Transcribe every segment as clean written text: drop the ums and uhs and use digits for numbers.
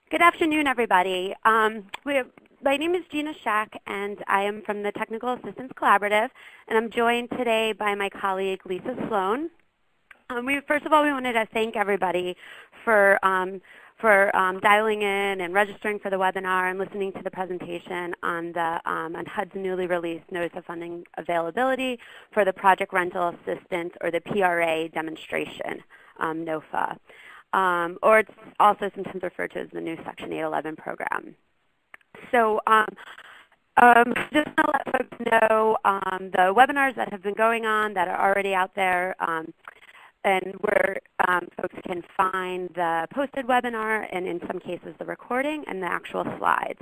Good afternoon, everybody. My name is Gina Shack, and I am from the Technical Assistance Collaborative, and I'm joined today by my colleague, Lisa Sloan. First of all, we wanted to thank everybody for dialing in and registering for the webinar and listening to the presentation on HUD's newly released Notice of Funding Availability for the Project Rental Assistance, or the PRA demonstration, NOFA. Or it's also sometimes referred to as the new Section 811 program. So just to let folks know the webinars that have been going on that are already out there, and where folks can find the posted webinar and in some cases the recording and the actual slides.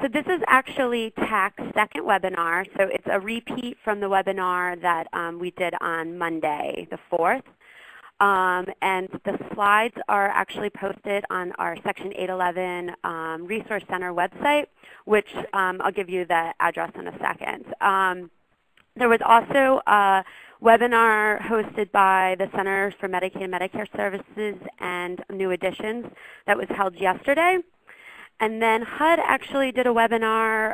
So this is actually TAC's second webinar, so it's a repeat from the webinar that we did on Monday, the 4th. And the slides are actually posted on our Section 811 Resource Center website, which I'll give you the address in a second. There was also a webinar hosted by the Centers for Medicaid and Medicare Services and New Additions that was held yesterday. And then HUD actually did a webinar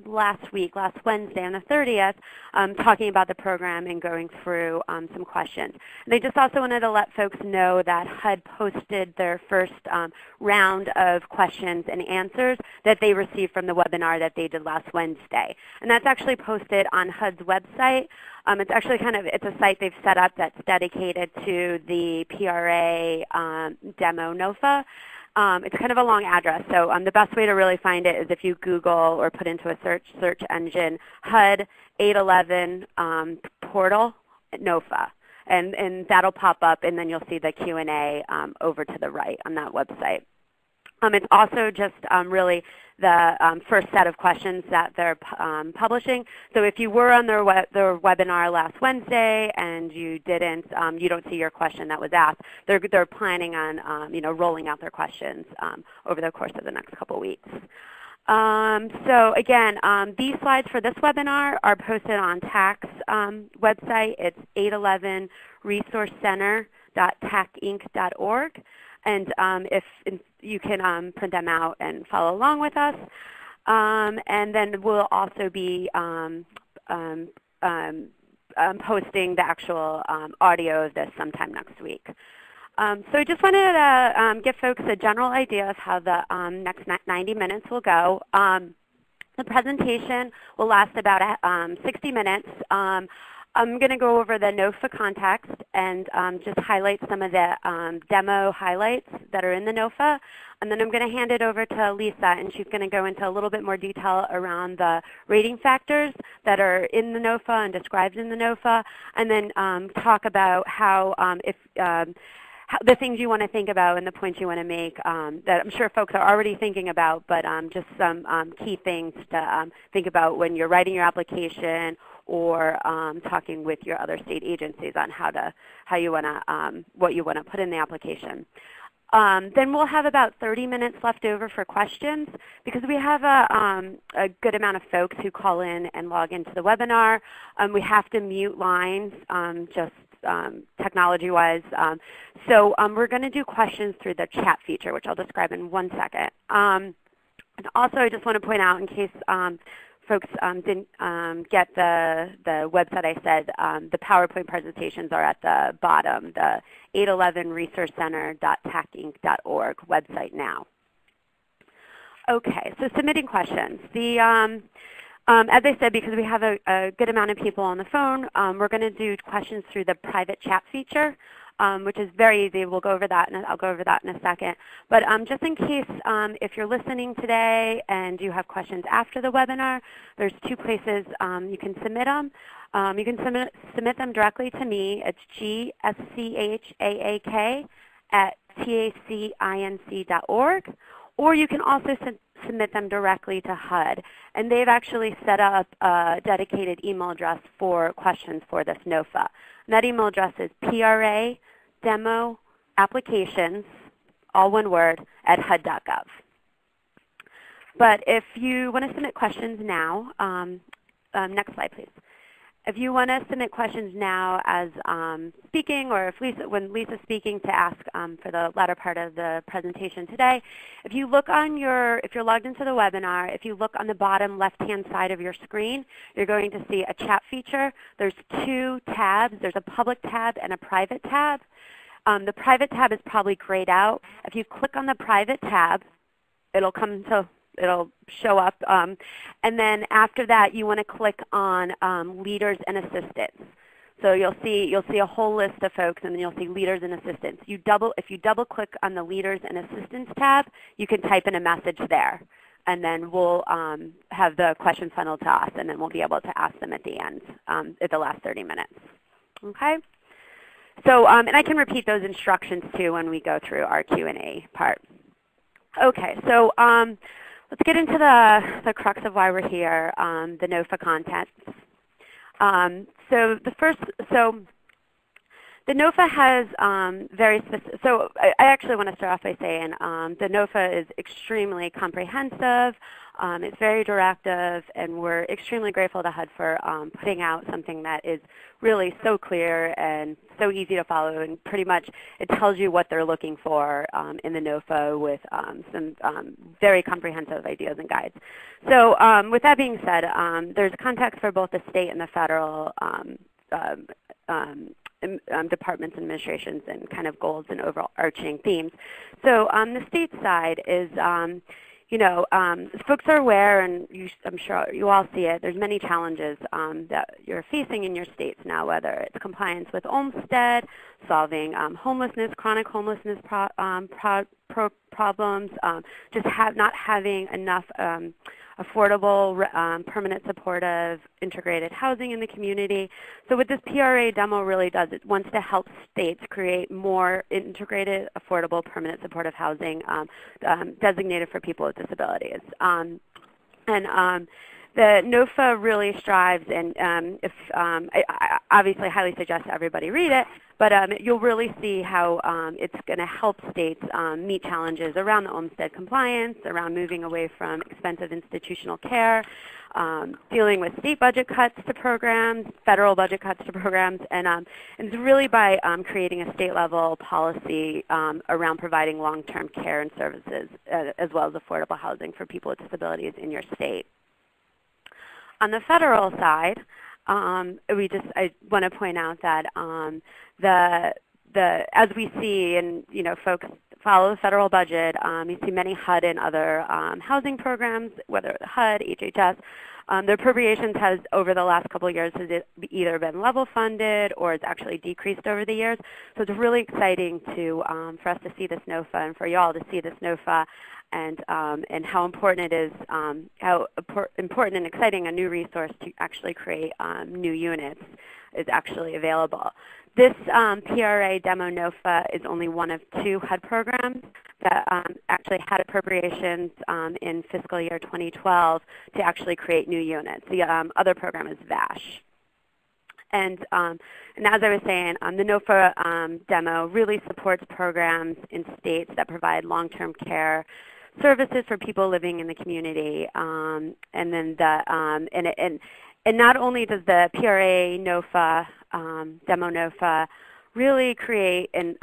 last Wednesday on the 30th, talking about the program and going through some questions. And they just also wanted to let folks know that HUD posted their first round of questions and answers that they received from the webinar that they did last Wednesday. And that's actually posted on HUD's website. It's actually it's a site they've set up that's dedicated to the PRA Demo NOFA. It's kind of a long address, so the best way to really find it is if you Google or put into a search engine HUD 811 portal NOFA, and that'll pop up, and then you'll see the Q&A over to the right on that website. It's also just really the first set of questions that they're publishing. So if you were on their webinar last Wednesday and you didn't, you don't see your question that was asked, they're planning on rolling out their questions over the course of the next couple weeks. So again, these slides for this webinar are posted on TAC's website. It's 811resourcecenter.tacinc.org. And if you can print them out and follow along with us. And then we'll also be posting the actual audio of this sometime next week. So I just wanted to give folks a general idea of how the next 90 minutes will go. The presentation will last about 60 minutes. I'm going to go over the NOFA context and just highlight some of the demo highlights that are in the NOFA. And then I'm going to hand it over to Lisa, and she's going to go into a little bit more detail around the rating factors that are in the NOFA and described in the NOFA, and then talk about how the things you want to think about and the points you want to make that I'm sure folks are already thinking about, but just some key things to think about when you're writing your application or talking with your other state agencies on what you want to put in the application. Then we'll have about 30 minutes left over for questions because we have a good amount of folks who call in and log into the webinar. We have to mute lines just technology-wise. So we're going to do questions through the chat feature, which I'll describe in 1 second. And also, I just want to point out, in case folks didn't get the website I said, the PowerPoint presentations are at the bottom, the 811resourcecenter.tacinc.org website now. Okay, so submitting questions. As I said, because we have a good amount of people on the phone, we're going to do questions through the private chat feature, which is very easy. We'll go over that, and I'll go over that in a second. But just in case, if you're listening today and you have questions after the webinar, there's 2 places you can submit them. You can submit them directly to me. It's gschhaak@tacinc.org, or you can also submit them directly to HUD. And they've actually set up a dedicated email address for questions for this NOFA. And that email address is PRA Demo Applications, all one word, at HUD.gov. But if you want to submit questions now, next slide please. If you want to submit questions now as speaking, or when Lisa's speaking, to ask for the latter part of the presentation today, if you look on if you're logged into the webinar, if you look on the bottom left-hand side of your screen, you're going to see a chat feature. There's two tabs. There's a public tab and a private tab. The private tab is probably grayed out. If you click on the private tab, it'll show up. And then after that, you want to click on leaders and assistants. So you'll see a whole list of folks, and then you'll see leaders and assistants. If you double click on the leaders and assistants tab, you can type in a message there. And then we'll have the questions funneled to us, and then we'll be able to ask them at the end, at the last 30 minutes. Okay? So, and I can repeat those instructions too when we go through our Q&A part. Okay, so let's get into the crux of why we're here, the NOFA contents. So the NOFA has very specific, so I actually want to start off by saying the NOFA is extremely comprehensive, it's very directive, and we're extremely grateful to HUD for putting out something that is really so clear and so easy to follow, and pretty much it tells you what they're looking for in the NOFA with some very comprehensive ideas and guides. So with that being said, there's context for both the state and the federal departments and administrations and kind of goals and overarching themes. So on the state side is, folks are aware, and I'm sure you all see it, there's many challenges that you're facing in your states now, whether it's compliance with Olmstead, solving homelessness, chronic homelessness problems, just not having enough affordable, permanent, supportive, integrated housing in the community. So what this PRA demo really does, it wants to help states create more integrated, affordable, permanent, supportive housing designated for people with disabilities. The NOFA really strives, and I obviously highly suggest everybody read it, but you'll really see how it's going to help states meet challenges around the Olmstead compliance, around moving away from expensive institutional care, dealing with state budget cuts to programs, federal budget cuts to programs, and it's really by creating a state-level policy around providing long-term care and services, as well as affordable housing for people with disabilities in your state. On the federal side, I want to point out that as we see, and folks follow the federal budget, you see many HUD and other housing programs, whether HUD, HHS. Their appropriations has, over the last couple of years, has either been level funded or it's actually decreased over the years. So it's really exciting for us to see this NOFA, and for y'all to see this NOFA, and how important it is, how important and exciting a new resource to actually create new units is actually available. This PRA Demo NOFA is only one of two HUD programs that actually had appropriations in fiscal year 2012 to actually create new units. The other program is VASH. And as I was saying, the NOFA demo really supports programs in states that provide long-term care services for people living in the community, and then and not only does the PRA NOFA demo NOFA really create and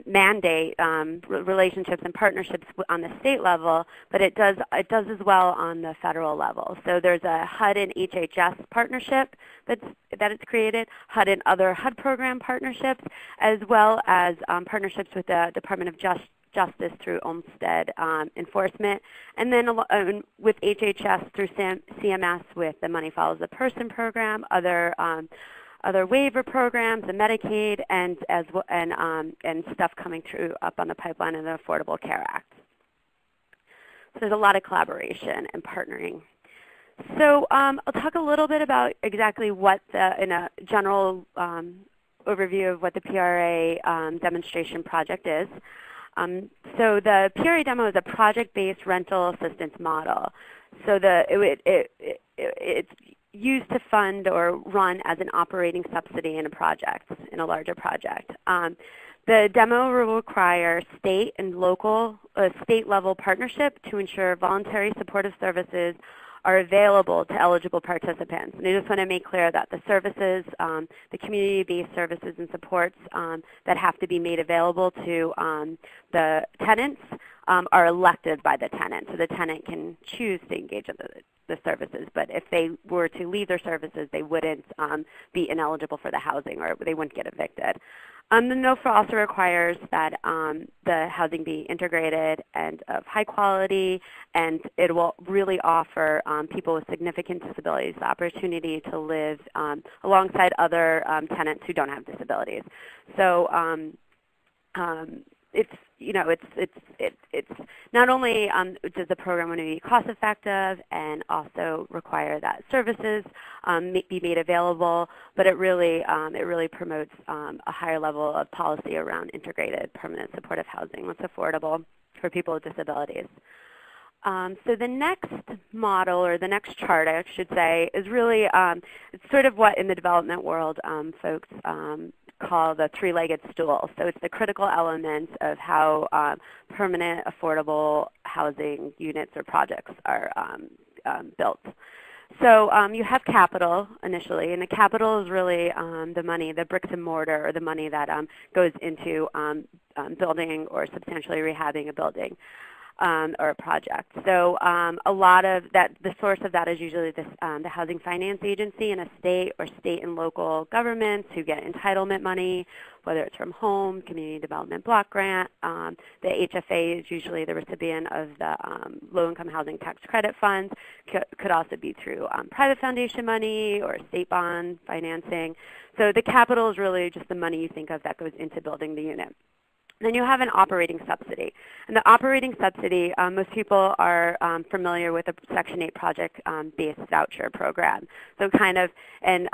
mandate relationships and partnerships on the state level, but it does as well on the federal level. So there's a HUD and HHS partnership that it's created, HUD and other HUD program partnerships, as well as partnerships with the Department of Justice through Olmstead enforcement, and then with HHS through CMS with the Money Follows the Person program, other waiver programs, the Medicaid, and stuff coming through up on the pipeline in the Affordable Care Act. So there's a lot of collaboration and partnering. So I'll talk a little bit about exactly what in a general overview of what the PRA demonstration project is. So the PRA demo is a project-based rental assistance model. So it's used to fund or run as an operating subsidy in a project, in a larger project. The demo will require state and local, state-level partnership to ensure voluntary supportive services are available to eligible participants. And I just want to make clear that the services, the community-based services and supports that have to be made available to the tenants are elected by the tenant. So the tenant can choose to engage in the services, but if they were to leave their services, they wouldn't be ineligible for the housing, or they wouldn't get evicted. The NOFA also requires that the housing be integrated and of high quality, and it will really offer people with significant disabilities the opportunity to live alongside other tenants who don't have disabilities. So it's not only does the program want to be cost effective and also require that services be made available, but it really promotes a higher level of policy around integrated permanent supportive housing that's affordable for people with disabilities. So the next model, or the next chart I should say, is really it's sort of what in the development world folks call the three-legged stool. So it's the critical elements of how permanent, affordable housing units or projects are built. So you have capital initially, and the capital is really the money, the bricks and mortar, or the money that goes into building or substantially rehabbing a building. Or a project. So a lot of that, the source of that is usually this, the Housing Finance Agency in a state, or state and local governments who get entitlement money, whether it's from home, community development block grant. The HFA is usually the recipient of the low-income housing tax credit funds. Could also be through private foundation money or state bond financing. So the capital is really just the money you think of that goes into building the unit. Then you have an operating subsidy. And the operating subsidy, most people are familiar with the Section 8 project-based voucher program. So kind of, and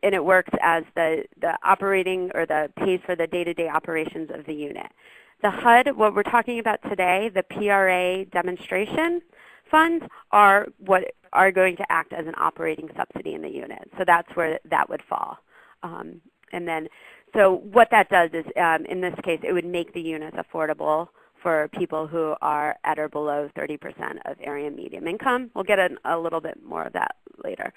it works as the operating, or the pays for the day-to-day operations of the unit. The HUD, what we're talking about today, the PRA demonstration funds, are what are going to act as an operating subsidy in the unit. So that's where that would fall. And then, so what that does is, in this case, it would make the units affordable for people who are at or below 30% of area median income. We'll get a little bit more of that later.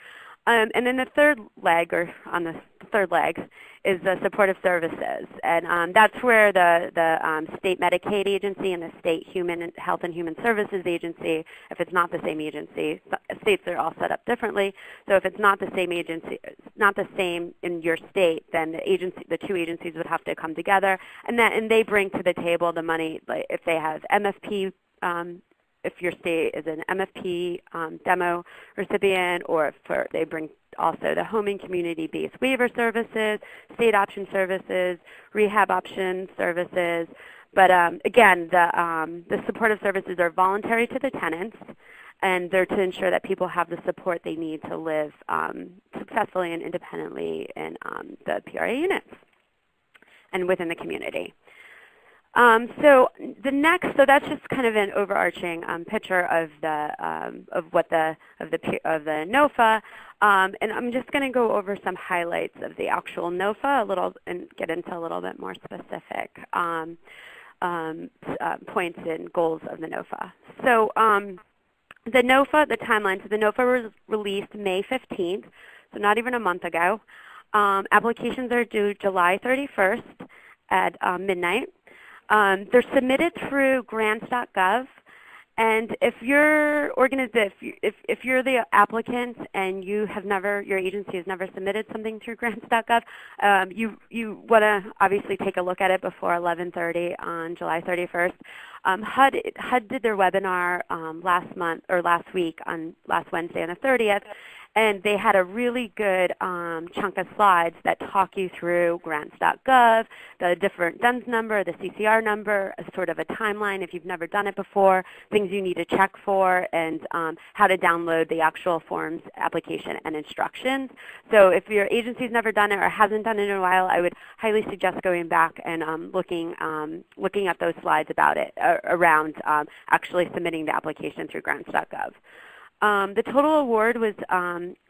And then the third leg, or on the third leg, is the supportive services. And that's where the state Medicaid agency and the state Health and Human Services agency, if it's not the same agency, states are all set up differently. So if it's not the same agency, not the same in your state, then the two agencies would have to come together, and they bring to the table the money, like if they have MFP. If your state is an MFP demo recipient, or if they bring also the home and community-based waiver services, state option services, rehab option services. But again, the supportive services are voluntary to the tenants, and they're to ensure that people have the support they need to live successfully and independently in the PRA units and within the community. So that's just kind of an overarching picture of the NOFA, and I'm just going to go over some highlights of the actual NOFA and get into a little bit more specific points and goals of the NOFA. So the NOFA, the timeline. So the NOFA was released May 15th, so not even a month ago. Applications are due July 31st at midnight. They're submitted through grants.gov, and if you're if you're the applicant and your agency has never submitted something through grants.gov, you want to obviously take a look at it before 11:30 on July 31st. HUD did their webinar last week on last Wednesday on the 30th. And they had a really good chunk of slides that talk you through grants.gov, the different DUNS number, the CCR number, a sort of a timeline if you've never done it before, things you need to check for, and how to download the actual forms, application, and instructions. So if your agency's never done it or hasn't done it in a while, I would highly suggest going back and looking at those slides about it, around actually submitting the application through grants.gov. The total award was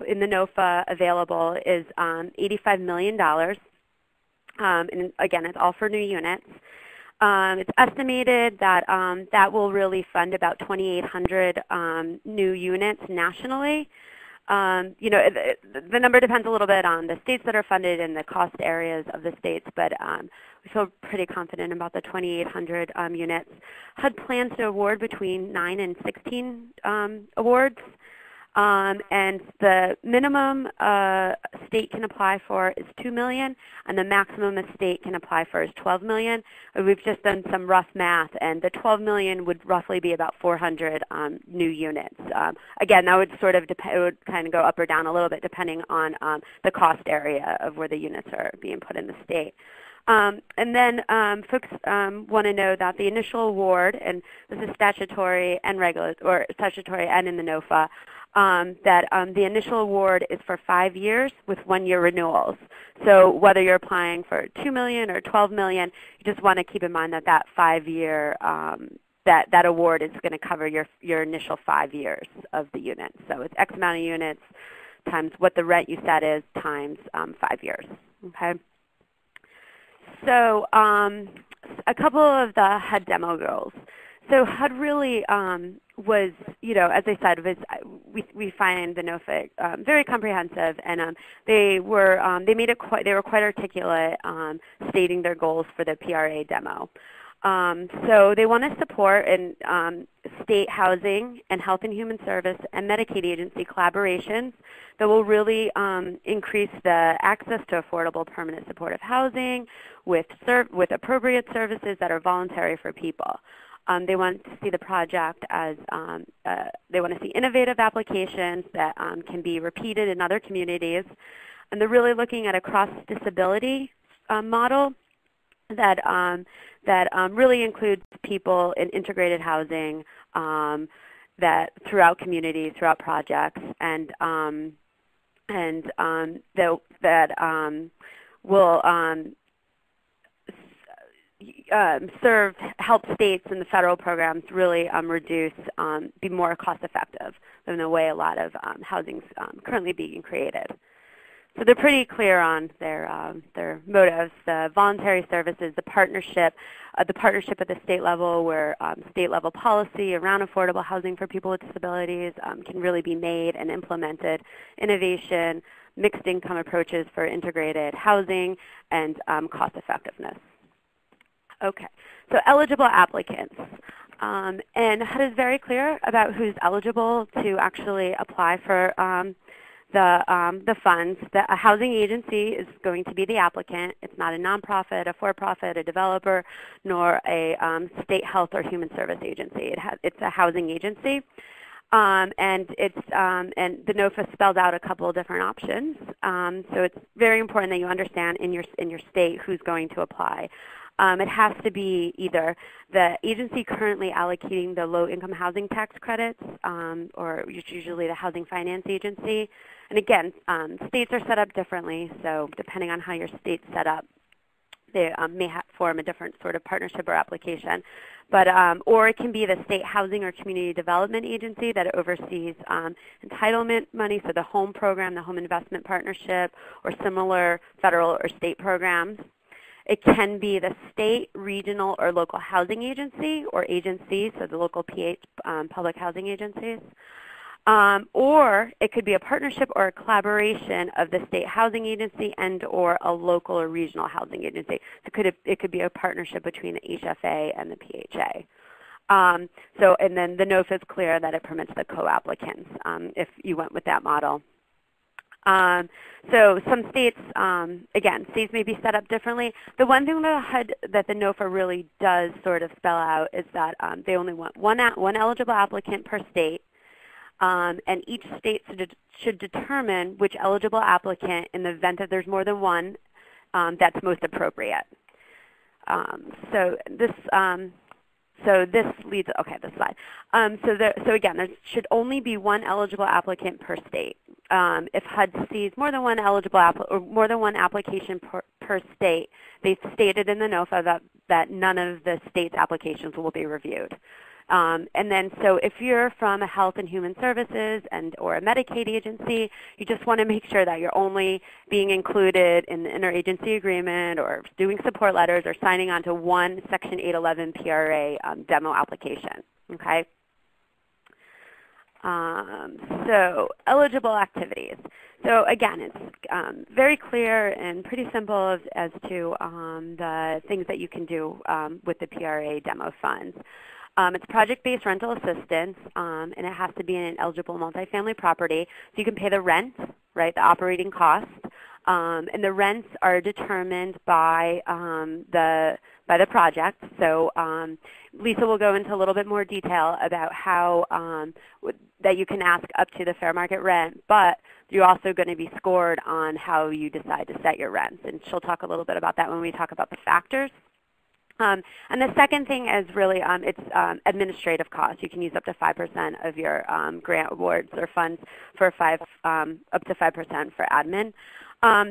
in the NOFA available is $85 million. And again, it's all for new units. It's estimated that that will really fund about 2,800 new units nationally. You know, the number depends a little bit on the states that are funded and the cost areas of the states, but we feel pretty confident about the 2,800 units. HUD plans to award between 9 and 16 awards. And the minimum state can apply for is $2 million, and the maximum a state can apply for is $12 million. We've just done some rough math, and the $12 million would roughly be about 400 new units. Again, that would sort of it would kind of go up or down a little bit depending on the cost area of where the units are being put in the state. And then folks want to know that the initial award, and this is statutory and or statutory and in the NOFA, that the initial award is for 5 years with 1-year renewals. So whether you're applying for $2 million or $12 million, you just want to keep in mind that that 5-year that award is going to cover your initial 5 years of the unit. So it's X amount of units times what the rent you set is times 5 years. Okay. So a couple of the HUD demo goals. So HUD really was, you know, as I said, we find the NOFA very comprehensive, and they were quite articulate, stating their goals for the PRA demo. So they want to support in state housing and health and human service and Medicaid agency collaborations that will really increase the access to affordable permanent supportive housing with appropriate services that are voluntary for people. They want to see the project as, they want to see innovative applications that can be repeated in other communities. And they're really looking at a cross-disability model that, really includes people in integrated housing that throughout communities, throughout projects, and that will help states and the federal programs really be more cost effective than the way a lot of housing is currently being created. So they're pretty clear on their motives: the voluntary services, the partnership at the state level, where state level policy around affordable housing for people with disabilities can really be made and implemented, innovation, mixed income approaches for integrated housing, and cost effectiveness. Okay, so eligible applicants. And HUD is very clear about who's eligible to actually apply for the funds. A housing agency is going to be the applicant. It's not a nonprofit, a for-profit, a developer, nor a state health or human service agency. It's a housing agency. And the NOFA spelled out a couple of different options. So it's very important that you understand in your state who's going to apply. It has to be either the agency currently allocating the low-income housing tax credits, or usually the housing finance agency. And again, states are set up differently, so depending on how your state's set up, they may form a different sort of partnership or application. But, or it can be the state housing or community development agency that oversees entitlement money, so the home program, the home investment partnership, or similar federal or state programs. It can be the state, regional, or local housing agency or agencies, so the local public housing agencies. Or it could be a partnership or a collaboration of the state housing agency and or a local or regional housing agency. So it could be a partnership between the HFA and the PHA. And then the NOFA is clear that it permits the co-applicants if you went with that model. So some states, again, states may be set up differently. The one thing that the NOFA really does sort of spell out is that they only want one eligible applicant per state, and each state should determine which eligible applicant, in the event that there's more than one, that's most appropriate. So this leads, okay, this slide. So again, there should only be one eligible applicant per state. If HUD sees more than one application per state, they've stated in the NOFA that none of the state's applications will be reviewed. And then so if you're from a Health and Human Services or a Medicaid agency, you just want to make sure that you're only being included in the interagency agreement or doing support letters or signing on to one Section 811 PRA demo application. Okay? So eligible activities. So again, it's very clear and pretty simple as to the things that you can do with the PRA demo funds. It's project-based rental assistance, and it has to be in an eligible multifamily property. So you can pay the rent, right, the operating cost, and the rents are determined by the project. So Lisa will go into a little bit more detail about how that you can ask up to the fair market rent, but you're also going to be scored on how you decide to set your rents, and she'll talk a little bit about that when we talk about the factors. And the second thing is really it's administrative costs. You can use up to 5% of your grant awards or funds for up to 5% for admin.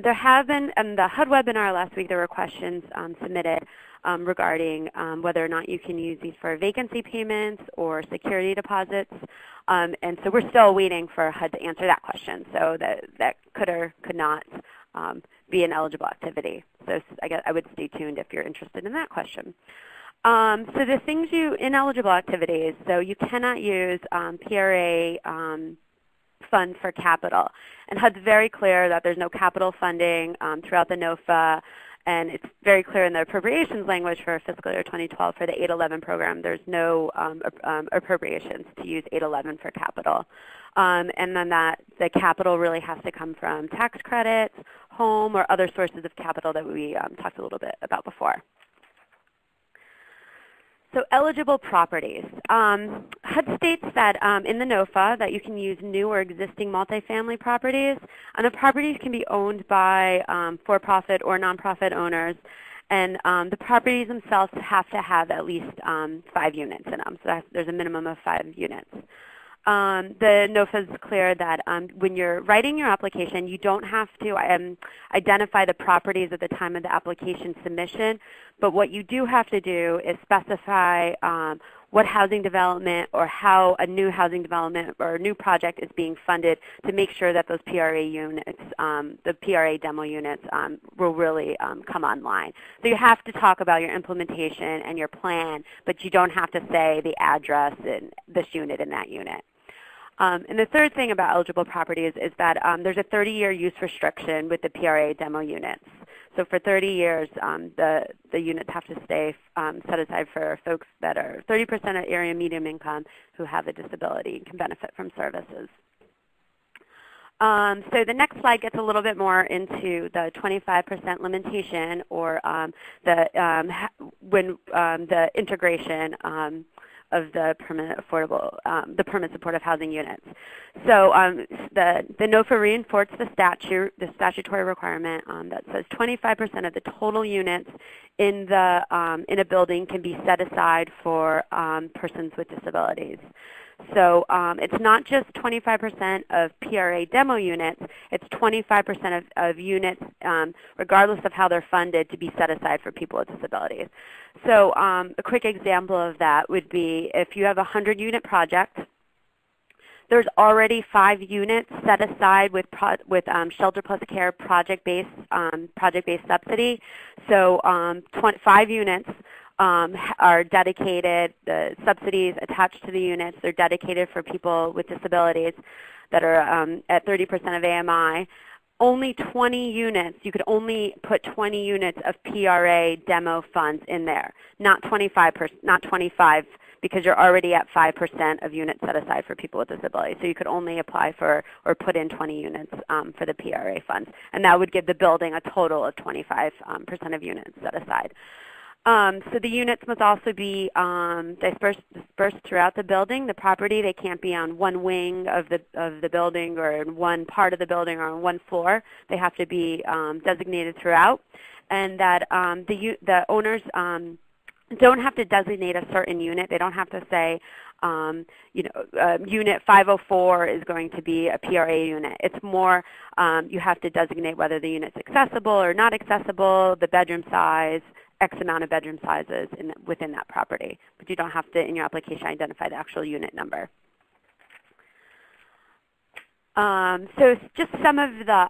There have been, in the HUD webinar last week, there were questions submitted regarding whether or not you can use these for vacancy payments or security deposits. And so we're still waiting for HUD to answer that question. So that could or could not be an eligible activity. So I would stay tuned if you're interested in that question. So the things ineligible activities, so you cannot use PRA fund for capital. And HUD's very clear that there's no capital funding throughout the NOFA, and it's very clear in the appropriations language for fiscal year 2012 for the 811 program. There's no appropriations to use 811 for capital. And then the capital really has to come from tax credits, home, or other sources of capital that we talked a little bit about before. So eligible properties. HUD states that in the NOFA that you can use new or existing multifamily properties, and the properties can be owned by for-profit or nonprofit owners, and the properties themselves have to have at least 5 units in them. So there's a minimum of 5 units. The NOFA is clear that when you're writing your application, you don't have to identify the properties at the time of the application submission, but what you do have to do is specify what housing development or how a new housing development or a new project is being funded to make sure that those PRA units, the PRA demo units, will really come online. So you have to talk about your implementation and your plan, but you don't have to say the address and this unit and that unit. And the third thing about eligible properties is that there's a 30-year use restriction with the PRA demo units. So for 30 years, the units have to stay set aside for folks that are 30% of area median income who have a disability and can benefit from services. So the next slide gets a little bit more into the 25% limitation, or the integration of the permanent affordable, the permanent supportive housing units. So the NOFA reinforced the statutory requirement that says 25% of the total units in a building can be set aside for persons with disabilities. So it's not just 25% of PRA demo units, it's 25% of units, regardless of how they're funded, to be set aside for people with disabilities. So a quick example of that would be if you have a 100-unit project, there's already 5 units set aside with Shelter Plus Care project-based subsidy. So 5 units are dedicated, the subsidies attached to the units, they're dedicated for people with disabilities that are at 30% of AMI. Only 20 units, you could only put 20 units of PRA demo funds in there, not 25, because you're already at 5% of units set aside for people with disabilities. So you could only apply for or put in 20 units for the PRA funds, and that would give the building a total of 25% of units set aside. So the units must also be dispersed throughout the building, the property. They can't be on one wing of the building or in one part of the building or on one floor. They have to be designated throughout, and that the owners don't have to designate a certain unit. They don't have to say, unit 504 is going to be a PRA unit. It's more you have to designate whether the unit's accessible or not accessible, the bedroom size, X amount of bedroom sizes within that property. But you don't have to, in your application, identify the actual unit number. So just some of the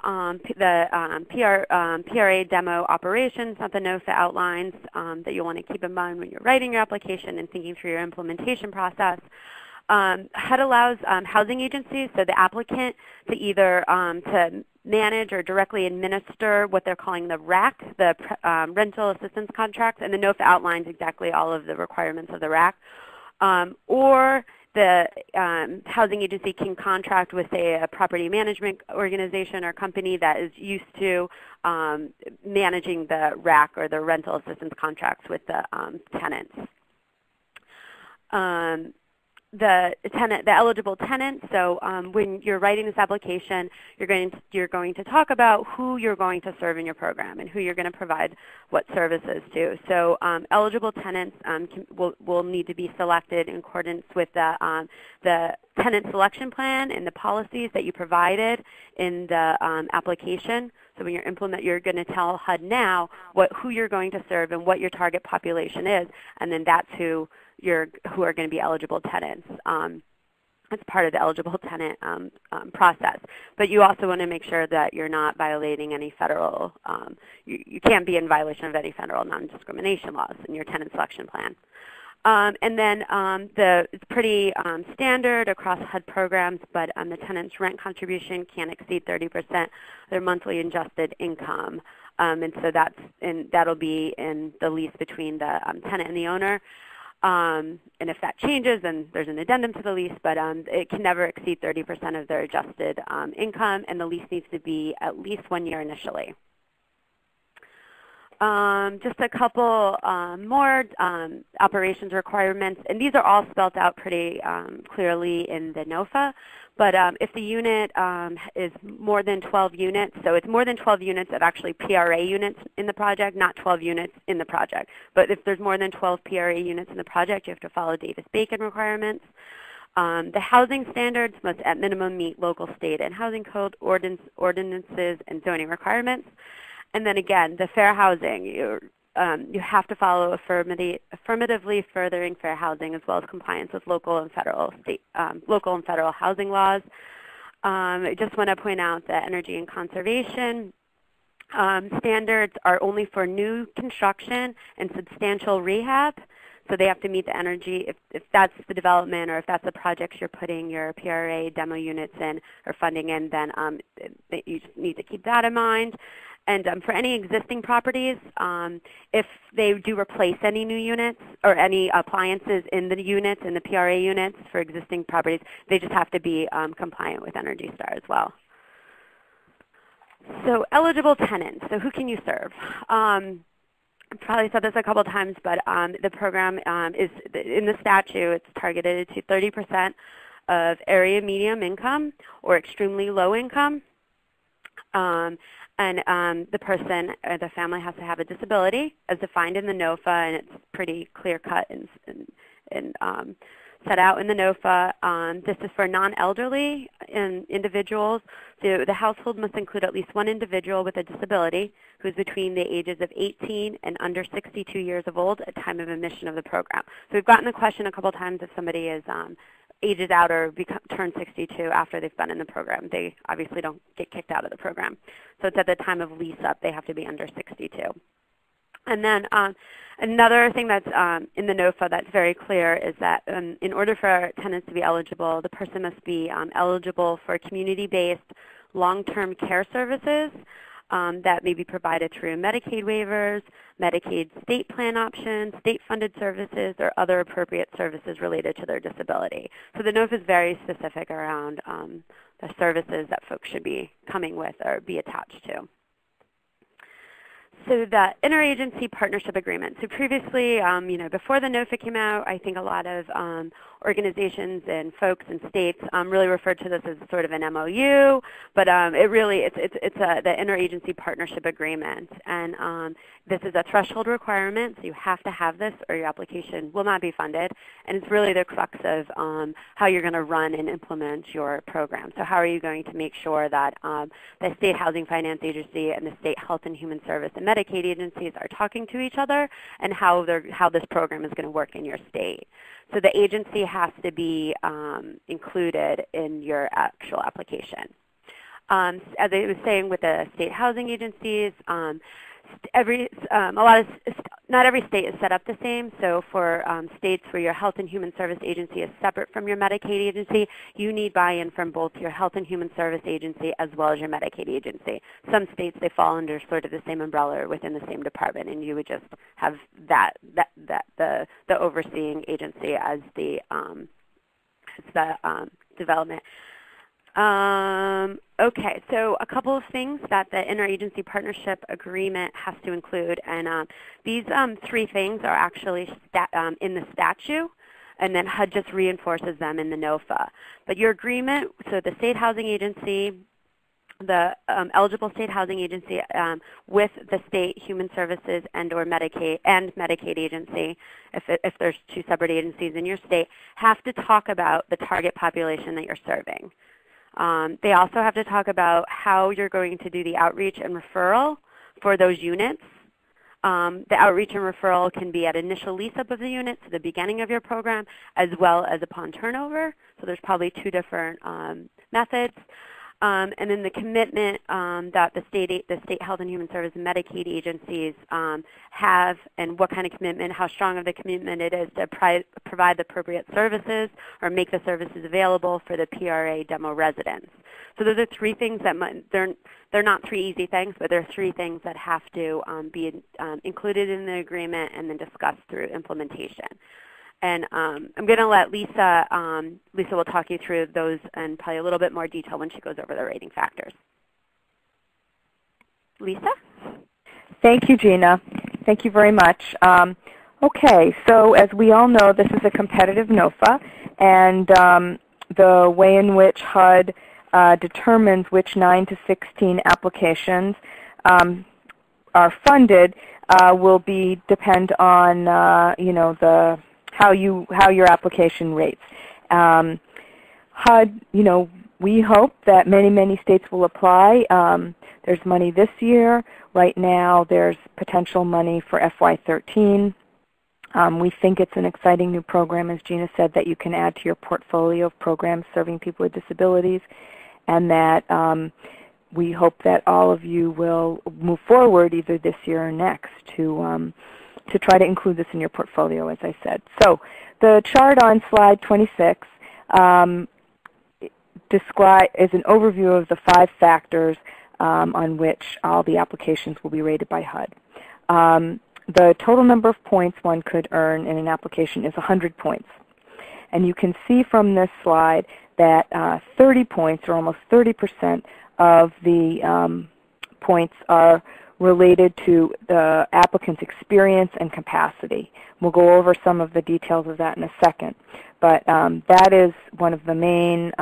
PRA demo operations that the NOFA outlines that you'll want to keep in mind when you're writing your application and thinking through your implementation process. HUD allows housing agencies, so the applicant, to either to manage or directly administer what they're calling the RAC, the rental assistance contracts, and the NOFA outlines exactly all of the requirements of the RAC, or the housing agency can contract with, say, a property management organization or company that is used to managing the RAC or the rental assistance contracts with the tenants. The eligible tenant. So when you're writing this application, you're going to talk about who you're going to serve in your program and who you're going to provide what services to. So eligible tenants will need to be selected in accordance with the tenant selection plan and the policies that you provided in the application. So when you're going to tell HUD now who you're going to serve and what your target population is, and then that's who are going to be eligible tenants. It's part of the eligible tenant process. But you also want to make sure that you're not violating any federal, you can't be in violation of any federal non-discrimination laws in your tenant selection plan. And then it's pretty standard across HUD programs, but the tenant's rent contribution can't exceed 30% of their monthly adjusted income. And so that'll be in the lease between the tenant and the owner. And if that changes, then there's an addendum to the lease, but it can never exceed 30% of their adjusted income, and the lease needs to be at least 1 year initially. Just a couple more operations requirements, and these are all spelled out pretty clearly in the NOFA. But if the unit is more than 12 units, so it's more than 12 units of actually PRA units in the project, not 12 units in the project. But if there's more than 12 PRA units in the project, you have to follow Davis-Bacon requirements. The housing standards must at minimum meet local, state, and housing code ordinances and zoning requirements. And then again, the fair housing, you have to follow affirmatively furthering fair housing as well as compliance with local and federal housing laws. I just want to point out that energy and conservation standards are only for new construction and substantial rehab. So they have to meet the energy, if that's the development or if that's the projects you're putting your PRA demo units in or funding in, then you just need to keep that in mind. And for any existing properties, if they do replace any new units or any appliances in the units, in the PRA units for existing properties, they just have to be compliant with Energy Star as well. So eligible tenants, so who can you serve? I've probably said this a couple times, but the program is, in the statute, it's targeted to 30% of area medium income or extremely low income. And the person or the family has to have a disability as defined in the NOFA, and it's pretty clear-cut and set out in the NOFA. This is for non-elderly individuals. So the household must include at least one individual with a disability who is between the ages of 18 and under 62 years of old at time of admission of the program. So we've gotten the question a couple times if somebody is ages out or turn 62 after they've been in the program. They obviously don't get kicked out of the program. So it's at the time of lease up, they have to be under 62. And then another thing that's in the NOFA that's very clear is that in order for tenants to be eligible, the person must be eligible for community-based long-term care services that may be provided through Medicaid waivers, Medicaid state plan options, state-funded services, or other appropriate services related to their disability. So the NOFA is very specific around the services that folks should be coming with or be attached to. So the interagency partnership agreement. So previously, before the NOFA came out, I think a lot of organizations and folks and states really referred to this as sort of an MOU, but it's the interagency partnership agreement, and This is a threshold requirement, so you have to have this or your application will not be funded. And it's really the crux of how you're going to run and implement your program. So how are you going to make sure that the State Housing Finance Agency and the State Health and Human Service and Medicaid agencies are talking to each other, and how this program is going to work in your state. So the agency has to be included in your actual application. As I was saying with the state housing agencies, not every state is set up the same. So for states where your Health and Human Service Agency is separate from your Medicaid agency, you need buy-in from both your Health and Human Service Agency as well as your Medicaid agency. Some states, they fall under sort of the same umbrella within the same department, and you would just have the overseeing agency as the development. Okay, so a couple of things that the Interagency Partnership Agreement has to include, and these three things are actually in the statute, and then HUD just reinforces them in the NOFA. But your agreement, so the State Housing Agency, the eligible state housing agency with the state human services and or Medicaid agency, if there's two separate agencies in your state, have to talk about the target population that you're serving. They also have to talk about how you're going to do the outreach and referral for those units. The outreach and referral can be at initial lease-up of the unit, so the beginning of your program, as well as upon turnover. So there's probably two different methods. And then the commitment that the state health and human service and Medicaid agencies have, and what kind of commitment, how strong of the commitment it is to provide the appropriate services or make the services available for the PRA Demo residents. So those are three things that they're not three easy things, but they're three things that have to be included in the agreement and then discussed through implementation. And I'm going to let Lisa, Lisa will talk you through those in probably a little bit more detail when she goes over the rating factors. Lisa? Thank you, Gina. Thank you very much. Okay, so as we all know, this is a competitive NOFA, and the way in which HUD determines which 9 to 16 applications are funded will depend on you know, how your application rates. HUD, you know, we hope that many states will apply. There's money this year. Right now there's potential money for FY13. We think it's an exciting new program, as Gina said, that you can add to your portfolio of programs serving people with disabilities, and that we hope that all of you will move forward either this year or next to try to include this in your portfolio, as I said. So the chart on slide 26 is an overview of the 5 factors on which all the applications will be rated by HUD. The total number of points one could earn in an application is 100 points. And you can see from this slide that 30 points, or almost 30% of the points, are related to the applicant's experience and capacity. We'll go over some of the details of that in a second. But that is one of the main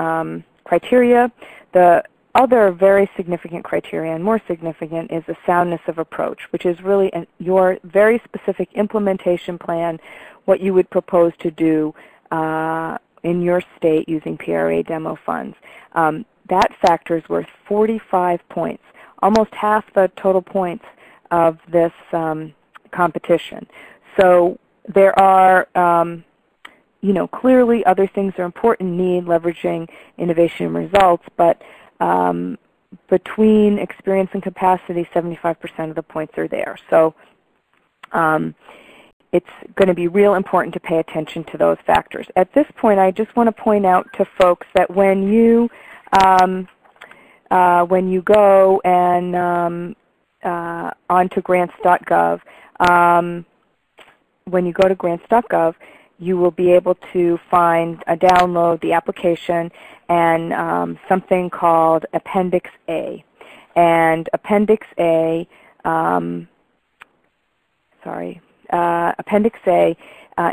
criteria. The other very significant criteria, and more significant, is the soundness of approach, which is really your very specific implementation plan, what you would propose to do in your state using PRA Demo funds. That factor is worth 45 points. Almost half the total points of this competition. So there are, you know, clearly other things are important, need leveraging innovation and results, but between experience and capacity, 75% of the points are there. So it's going to be real important to pay attention to those factors. At this point, I just want to point out to folks that when you go and onto grants.gov, when you go to grants.gov, you will be able to download the application and something called Appendix A. And Appendix A, Appendix A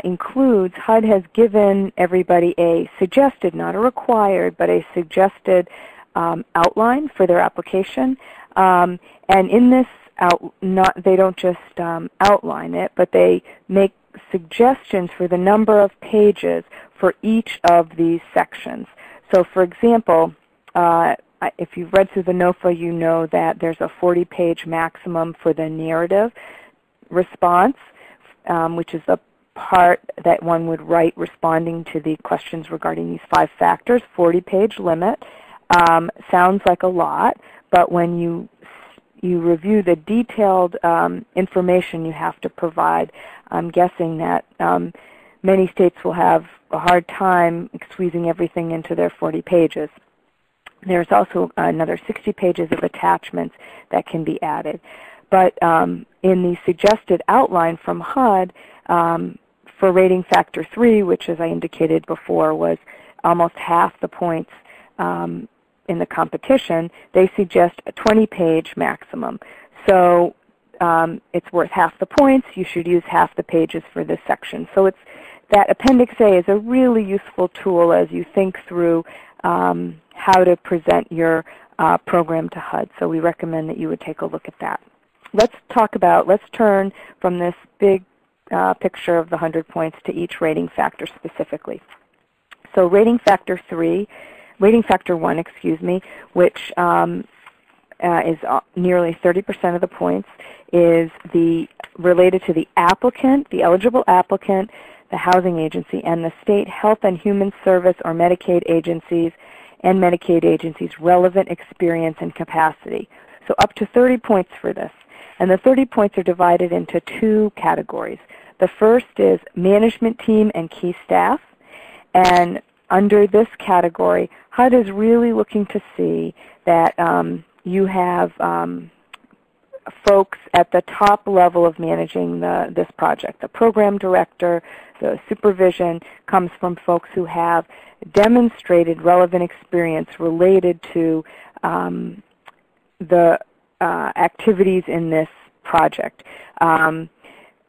includes, HUD has given everybody a suggested, not a required, but a suggested outline for their application. And in this they don't just outline it, but they make suggestions for the number of pages for each of these sections. So for example, if you've read through the NOFA, you know that there's a 40-page maximum for the narrative response, which is the part that one would write responding to the questions regarding these 5 factors. 40-page limit. Sounds like a lot, but when you review the detailed information you have to provide, I'm guessing that many states will have a hard time squeezing everything into their 40 pages. There's also another 60 pages of attachments that can be added. But in the suggested outline from HUD, for rating factor 3, which as I indicated before was almost half the points in the competition, they suggest a 20-page maximum. So it's worth half the points. You should use half the pages for this section. So that Appendix A is a really useful tool as you think through how to present your program to HUD. So we recommend that you would take a look at that. Let's turn from this big picture of the 100 points to each rating factor specifically. So rating factor 1, which is nearly 30% of the points, is related to the applicant, the eligible applicant, the housing agency, and the state health and human service or Medicaid agencies and Medicaid agencies' relevant experience and capacity. So up to 30 points for this. And the 30 points are divided into 2 categories. The first is management team and key staff. And under this category, HUD is really looking to see that you have folks at the top level of managing this project. The program director, the supervision comes from folks who have demonstrated relevant experience related to the activities in this project.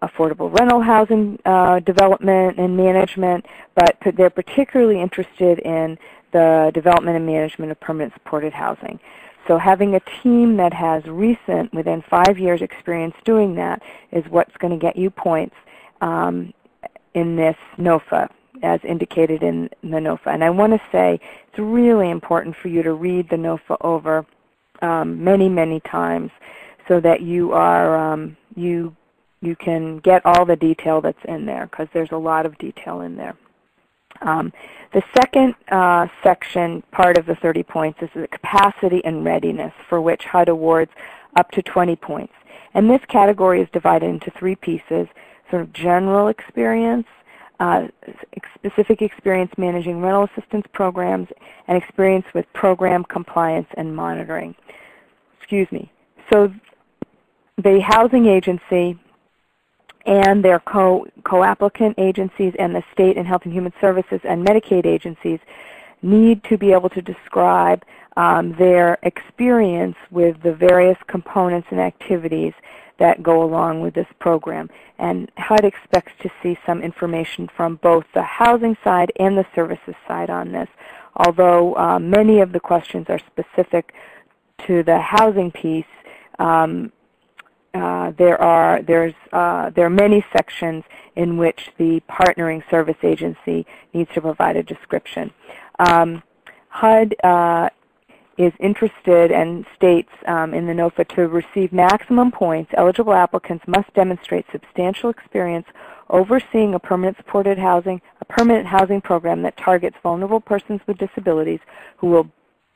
Affordable rental housing development and management, but they're particularly interested in the development and management of permanent supported housing. So having a team that has recent, within 5 years experience doing that is what's going to get you points in this NOFA, as indicated in the NOFA. And I want to say it's really important for you to read the NOFA over many, many times so that you are you can get all the detail that's in there, because there's a lot of detail in there. The second section, part of the 30 points, is the capacity and readiness, for which HUD awards up to 20 points. And this category is divided into 3 pieces: sort of general experience, specific experience managing rental assistance programs, and experience with program compliance and monitoring. So the housing agency and their co-applicant agencies and the state and health and human services and Medicaid agencies need to be able to describe their experience with the various components and activities that go along with this program. And HUD expects to see some information from both the housing side and the services side on this, although many of the questions are specific to the housing piece. There are many sections in which the partnering service agency needs to provide a description. HUD is interested and states in the NOFA, to receive maximum points, eligible applicants must demonstrate substantial experience overseeing a permanent housing program that targets vulnerable persons with disabilities who will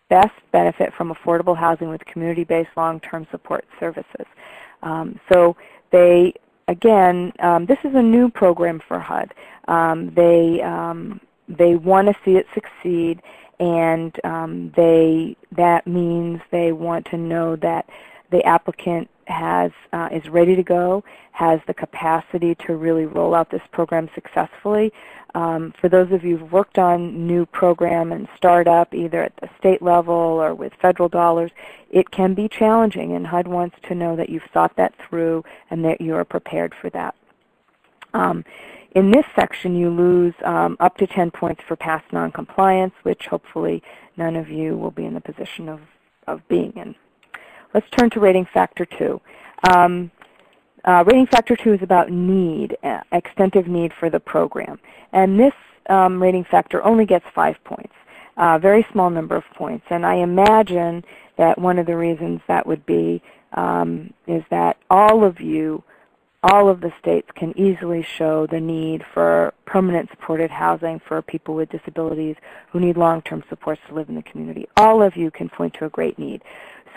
best benefit from affordable housing with community-based long-term support services. So they, again, this is a new program for HUD. They want to see it succeed, and that means they want to know that the applicant is ready to go, has the capacity to really roll out this program successfully. For those of you who've worked on new program and startup, either at the state level or with federal dollars, it can be challenging, and HUD wants to know that you've thought that through and that you are prepared for that. In this section, you lose up to 10 points for past noncompliance, which hopefully none of you will be in the position of being in. Let's turn to rating factor 2. Rating factor 2 is about need, extensive need for the program. And this rating factor only gets 5 points, very small number of points. And I imagine that one of the reasons that would be is that all of the states can easily show the need for permanent supported housing for people with disabilities who need long-term supports to live in the community. All of you can point to a great need.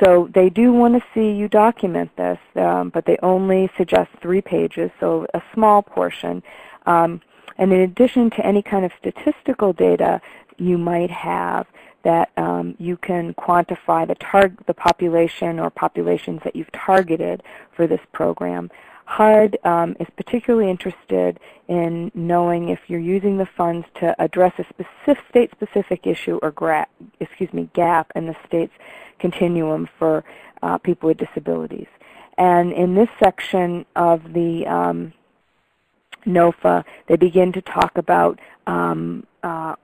So they do want to see you document this, but they only suggest 3 pages, so a small portion. And in addition to any kind of statistical data you might have, that you can quantify the population or populations that you've targeted for this program. HUD is particularly interested in knowing if you're using the funds to address a state-specific issue or gap in the state's continuum for people with disabilities. And in this section of the NOFA, they begin to talk about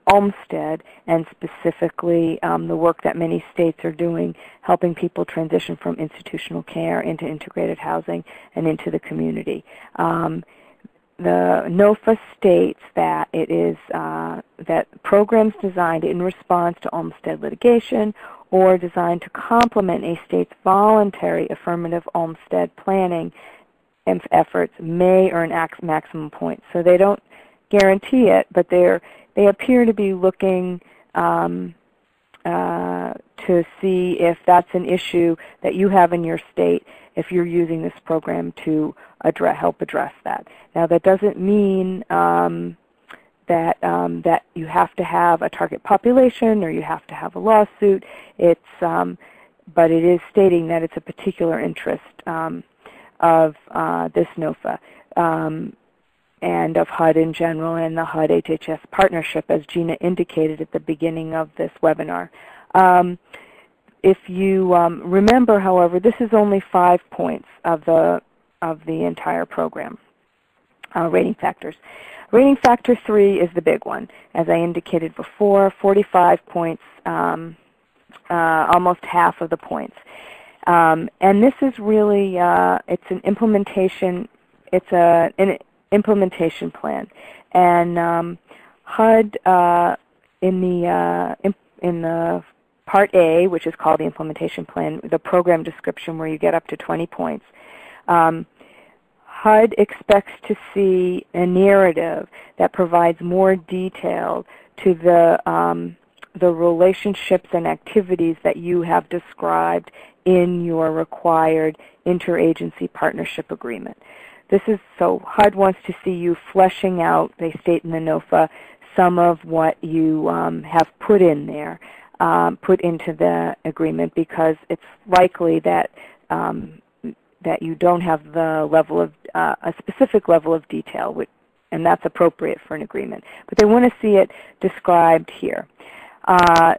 Olmstead and specifically the work that many states are doing helping people transition from institutional care into integrated housing and into the community. The NOFA states that it is that programs designed in response to Olmstead litigation or designed to complement a state's voluntary affirmative Olmstead planning efforts may earn maximum points. So they don't guarantee it, but they appear to be looking to see if that's an issue that you have in your state, if you're using this program to help address that. Now that doesn't mean that you have to have a target population or you have to have a lawsuit. But it is stating that it's a particular interest of this NOFA and of HUD in general and the HUD-HHS partnership, as Gina indicated at the beginning of this webinar. If you remember, however, this is only 5 points of the entire program, rating factors. Rating factor 3 is the big one. As I indicated before, 45 points, almost half of the points. And this is really, it's an implementation, an implementation plan. And HUD in the Part A, which is called the implementation plan, the program description where you get up to 20 points, HUD expects to see a narrative that provides more detail to the relationships and activities that you have described in your required interagency partnership agreement. So HUD wants to see you fleshing out, they state in the NOFA, some of what you have put in there, put into the agreement, because it's likely that that you don't have the level of a specific level of detail, and that's appropriate for an agreement. But they want to see it described here.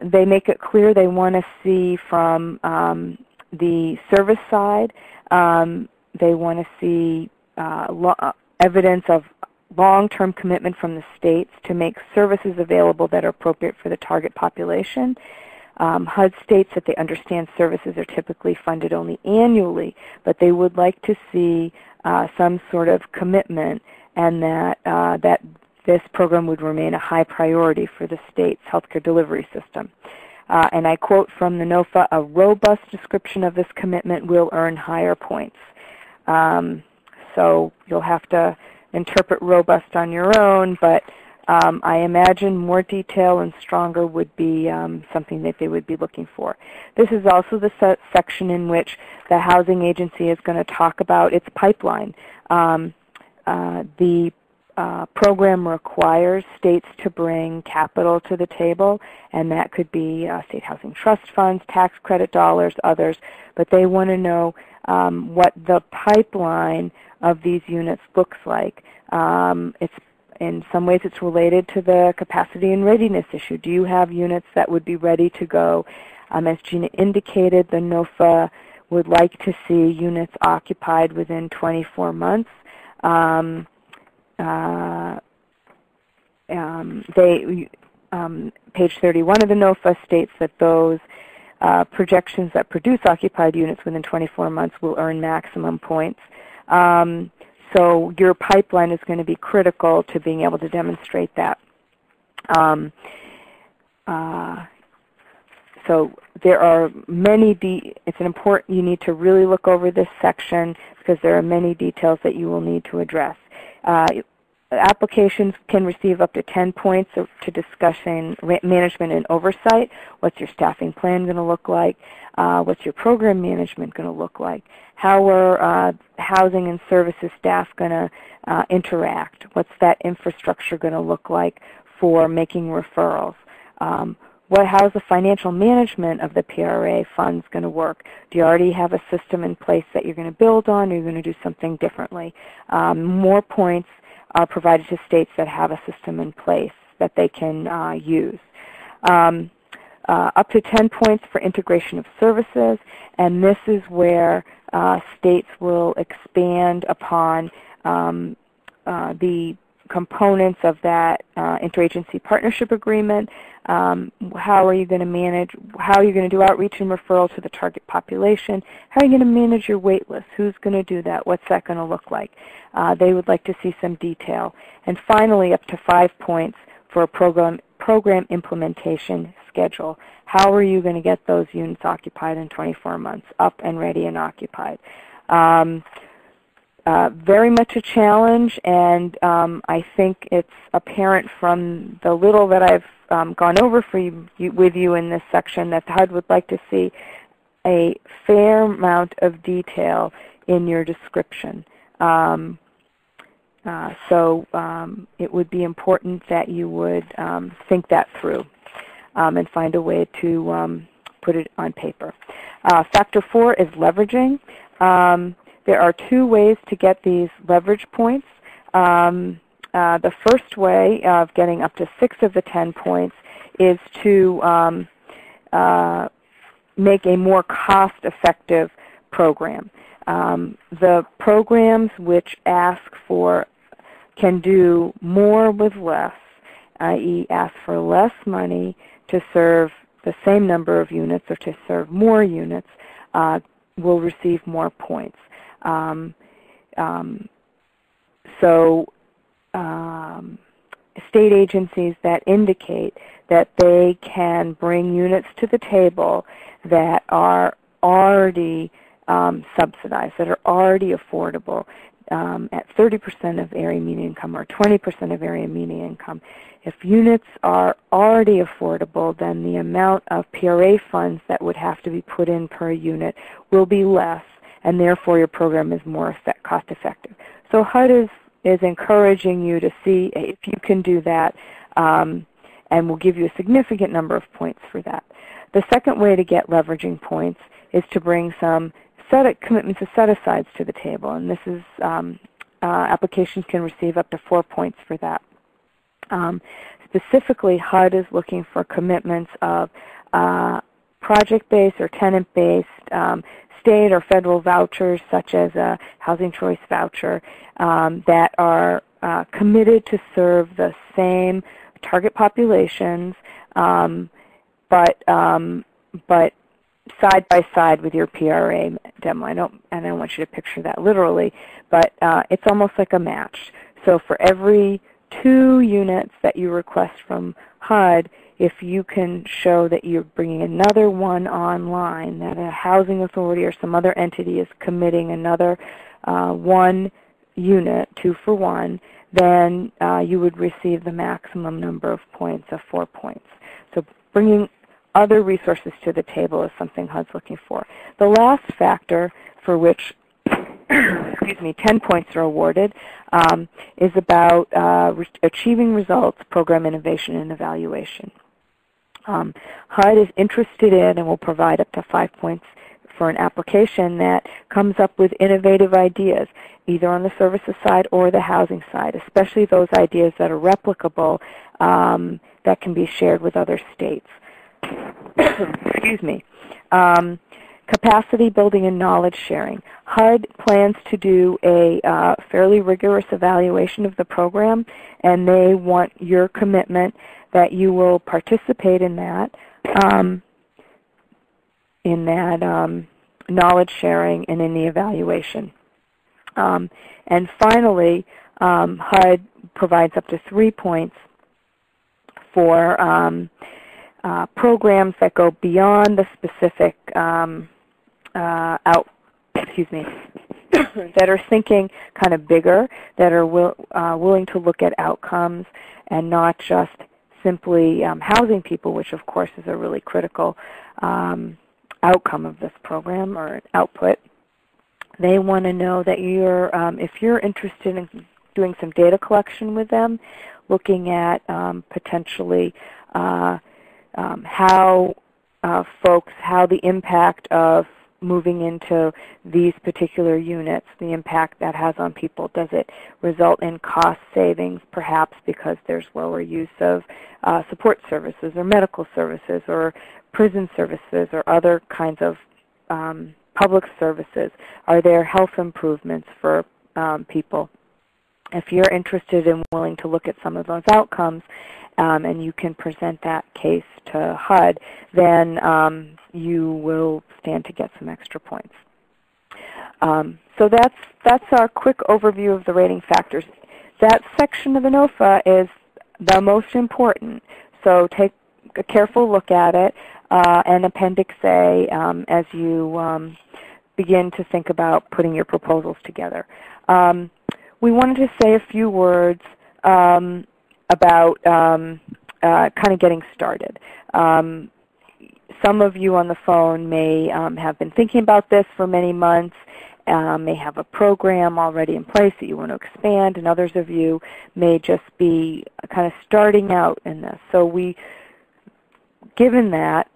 They make it clear they want to see from the service side, they want to see evidence of long-term commitment from the states to make services available that are appropriate for the target population. HUD states that they understand services are typically funded only annually, but they would like to see some sort of commitment, and that this program would remain a high priority for the state's healthcare delivery system. And I quote from the NOFA, "A robust description of this commitment will earn higher points." So you'll have to interpret robust on your own, but I imagine more detail and stronger would be something that they would be looking for. This is also the section in which the housing agency is going to talk about its pipeline. The program requires states to bring capital to the table, and that could be state housing trust funds, tax credit dollars, others, but they want to know what the pipeline of these units looks like. In some ways it's related to the capacity and readiness issue. Do you have units that would be ready to go? As Gina indicated, the NOFA would like to see units occupied within 24 months. Page 31 of the NOFA states that those projections that produce occupied units within 24 months will earn maximum points. So your pipeline is going to be critical to being able to demonstrate that. So there are many, it's an important, you need to really look over this section because there are many details that you will need to address. Applications can receive up to 10 points to discussing management and oversight. What's your staffing plan going to look like? What's your program management going to look like? How are housing and services staff going to interact? What's that infrastructure going to look like for making referrals? How's the financial management of the PRA funds going to work? Do you already have a system in place that you're going to build on, or are you going to do something differently? More points are provided to states that have a system in place that they can use. Up to 10 points for integration of services, and this is where states will expand upon the components of that interagency partnership agreement. How are you going to manage, how are you going to do outreach and referral to the target population? How are you going to manage your wait list? Who's going to do that? What's that going to look like? They would like to see some detail. And finally, up to 5 points for a program implementation schedule. How are you going to get those units occupied in 24 months, up and ready and occupied? Very much a challenge, and I think it's apparent from the little that I've gone over with you in this section that HUD would like to see a fair amount of detail in your description. So it would be important that you would think that through and find a way to put it on paper. Factor 4 is leveraging. There are 2 ways to get these leverage points. The first way of getting up to 6 of the 10 points is to make a more cost-effective program. The programs which ask for can do more with less, i.e. ask for less money to serve the same number of units or to serve more units, will receive more points. State agencies that indicate that they can bring units to the table that are already subsidized, that are already affordable at 30% of area median income or 20% of area median income. If units are already affordable, then the amount of PRA funds that would have to be put in per unit will be less, and therefore your program is more cost effective. So HUD is encouraging you to see if you can do that, and will give you a significant number of points for that. The second way to get leveraging points is to bring some commitments of set-asides to the table, and this is applications can receive up to 4 points for that. Specifically, HUD is looking for commitments of project-based or tenant-based state or federal vouchers, such as a housing choice voucher, that are committed to serve the same target populations, but side by side with your PRA demo. I don't want you to picture that literally, but it's almost like a match. So for every 2 units that you request from HUD, if you can show that you're bringing another one online, that a housing authority or some other entity is committing another 1 unit, 2 for 1, then you would receive the maximum number of points of 4 points. So bringing other resources to the table is something HUD's looking for. The last factor for which 10 points are awarded is about achieving results, program innovation, and evaluation. HUD is interested in and will provide up to 5 points for an application that comes up with innovative ideas, either on the services side or the housing side, especially those ideas that are replicable that can be shared with other states. Excuse me. Capacity building and knowledge sharing. HUD plans to do a fairly rigorous evaluation of the program, and they want your commitment that you will participate in that. knowledge sharing and in the evaluation. And finally, HUD provides up to 3 points for programs that go beyond the specific that are thinking kind of bigger, that are willing to look at outcomes and not just simply housing people, which of course is a really critical outcome of this program or output. They want to know that if you're interested in doing some data collection with them, looking at potentially how the impact of moving into these particular units, the impact that has on people. Does it result in cost savings, perhaps because there's lower use of support services or medical services or prison services or other kinds of public services? Are there health improvements for people? If you're interested and willing to look at some of those outcomes, and you can present that case to HUD, then you will stand to get some extra points. So that's our quick overview of the rating factors. That section of the NOFA is the most important, so take a careful look at it, and Appendix A as you begin to think about putting your proposals together. We wanted to say a few words about kind of getting started. Some of you on the phone may have been thinking about this for many months, may have a program already in place that you want to expand, and others of you may just be kind of starting out in this. So given that,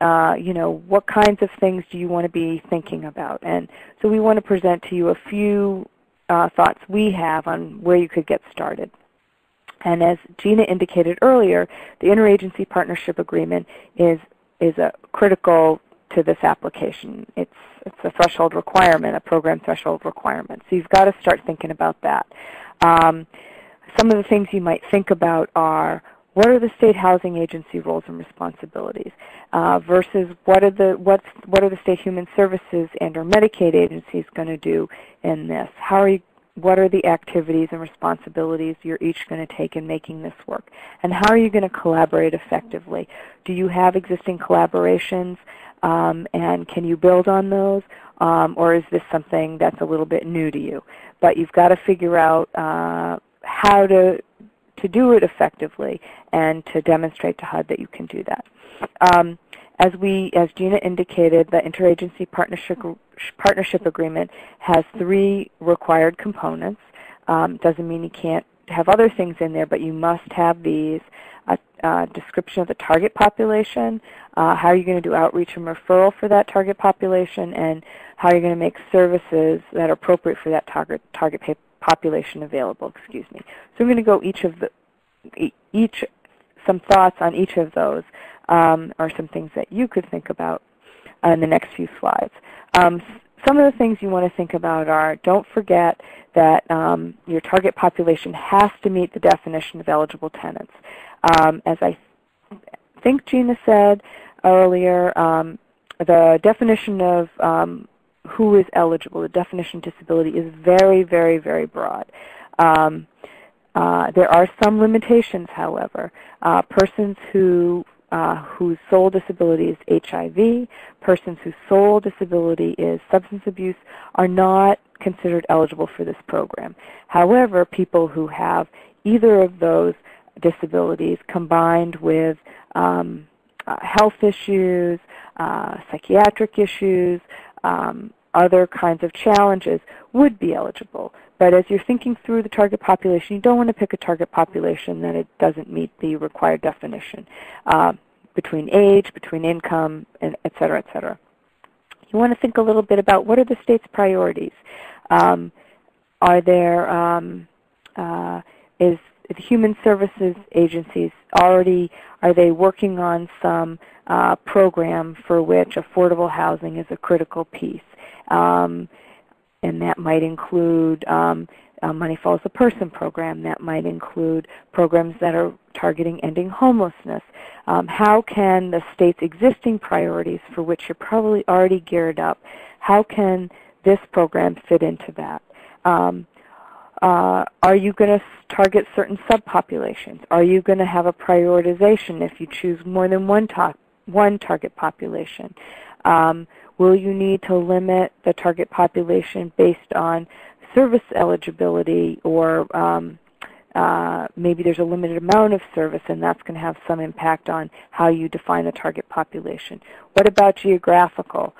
what kinds of things do you want to be thinking about? And so we want to present to you a few thoughts we have on where you could get started. And as Gina indicated earlier, the Interagency Partnership Agreement is critical to this application. It's a threshold requirement, a program threshold requirement. So you've got to start thinking about that. Some of the things you might think about are, what are the state housing agency roles and responsibilities versus what are the state human services and or Medicaid agencies going to do in this? What are the activities and responsibilities you're each going to take in making this work? And how are you going to collaborate effectively? Do you have existing collaborations and can you build on those? Or is this something that's a little bit new to you? But you've got to figure out how to do it effectively and to demonstrate to HUD that you can do that. As Gina indicated, the Interagency Partnership Agreement has 3 required components. Doesn't mean you can't have other things in there, but you must have these: a description of the target population, how are you going to do outreach and referral for that target population, and how you're going to make services that are appropriate for that target population available. So I'm going to go some thoughts on each of those, or some things that you could think about in the next few slides. Some of the things you want to think about are, don't forget that your target population has to meet the definition of eligible tenants. As I think Gina said earlier, the definition of who is eligible, the definition of disability, is very, very, very broad. There are some limitations, however. Persons whose sole disability is HIV, persons whose sole disability is substance abuse are not considered eligible for this program. However, people who have either of those disabilities combined with health issues, psychiatric issues, other kinds of challenges would be eligible. But as you're thinking through the target population, you don't want to pick a target population that it doesn't meet the required definition between age, between income, and et cetera, et cetera. You want to think a little bit about, what are the state's priorities? Are there, is the human services agencies are they working on some program for which affordable housing is a critical piece? And that might include Money Follows the Person program. That might include programs that are targeting ending homelessness. how can the state's existing priorities, for which you're probably already geared up, how can this program fit into that? Are you going to target certain subpopulations? Are you going to have a prioritization if you choose more than one target population? Will you need to limit the target population based on service eligibility, or maybe there's a limited amount of service and that's going to have some impact on how you define the target population? What about geographical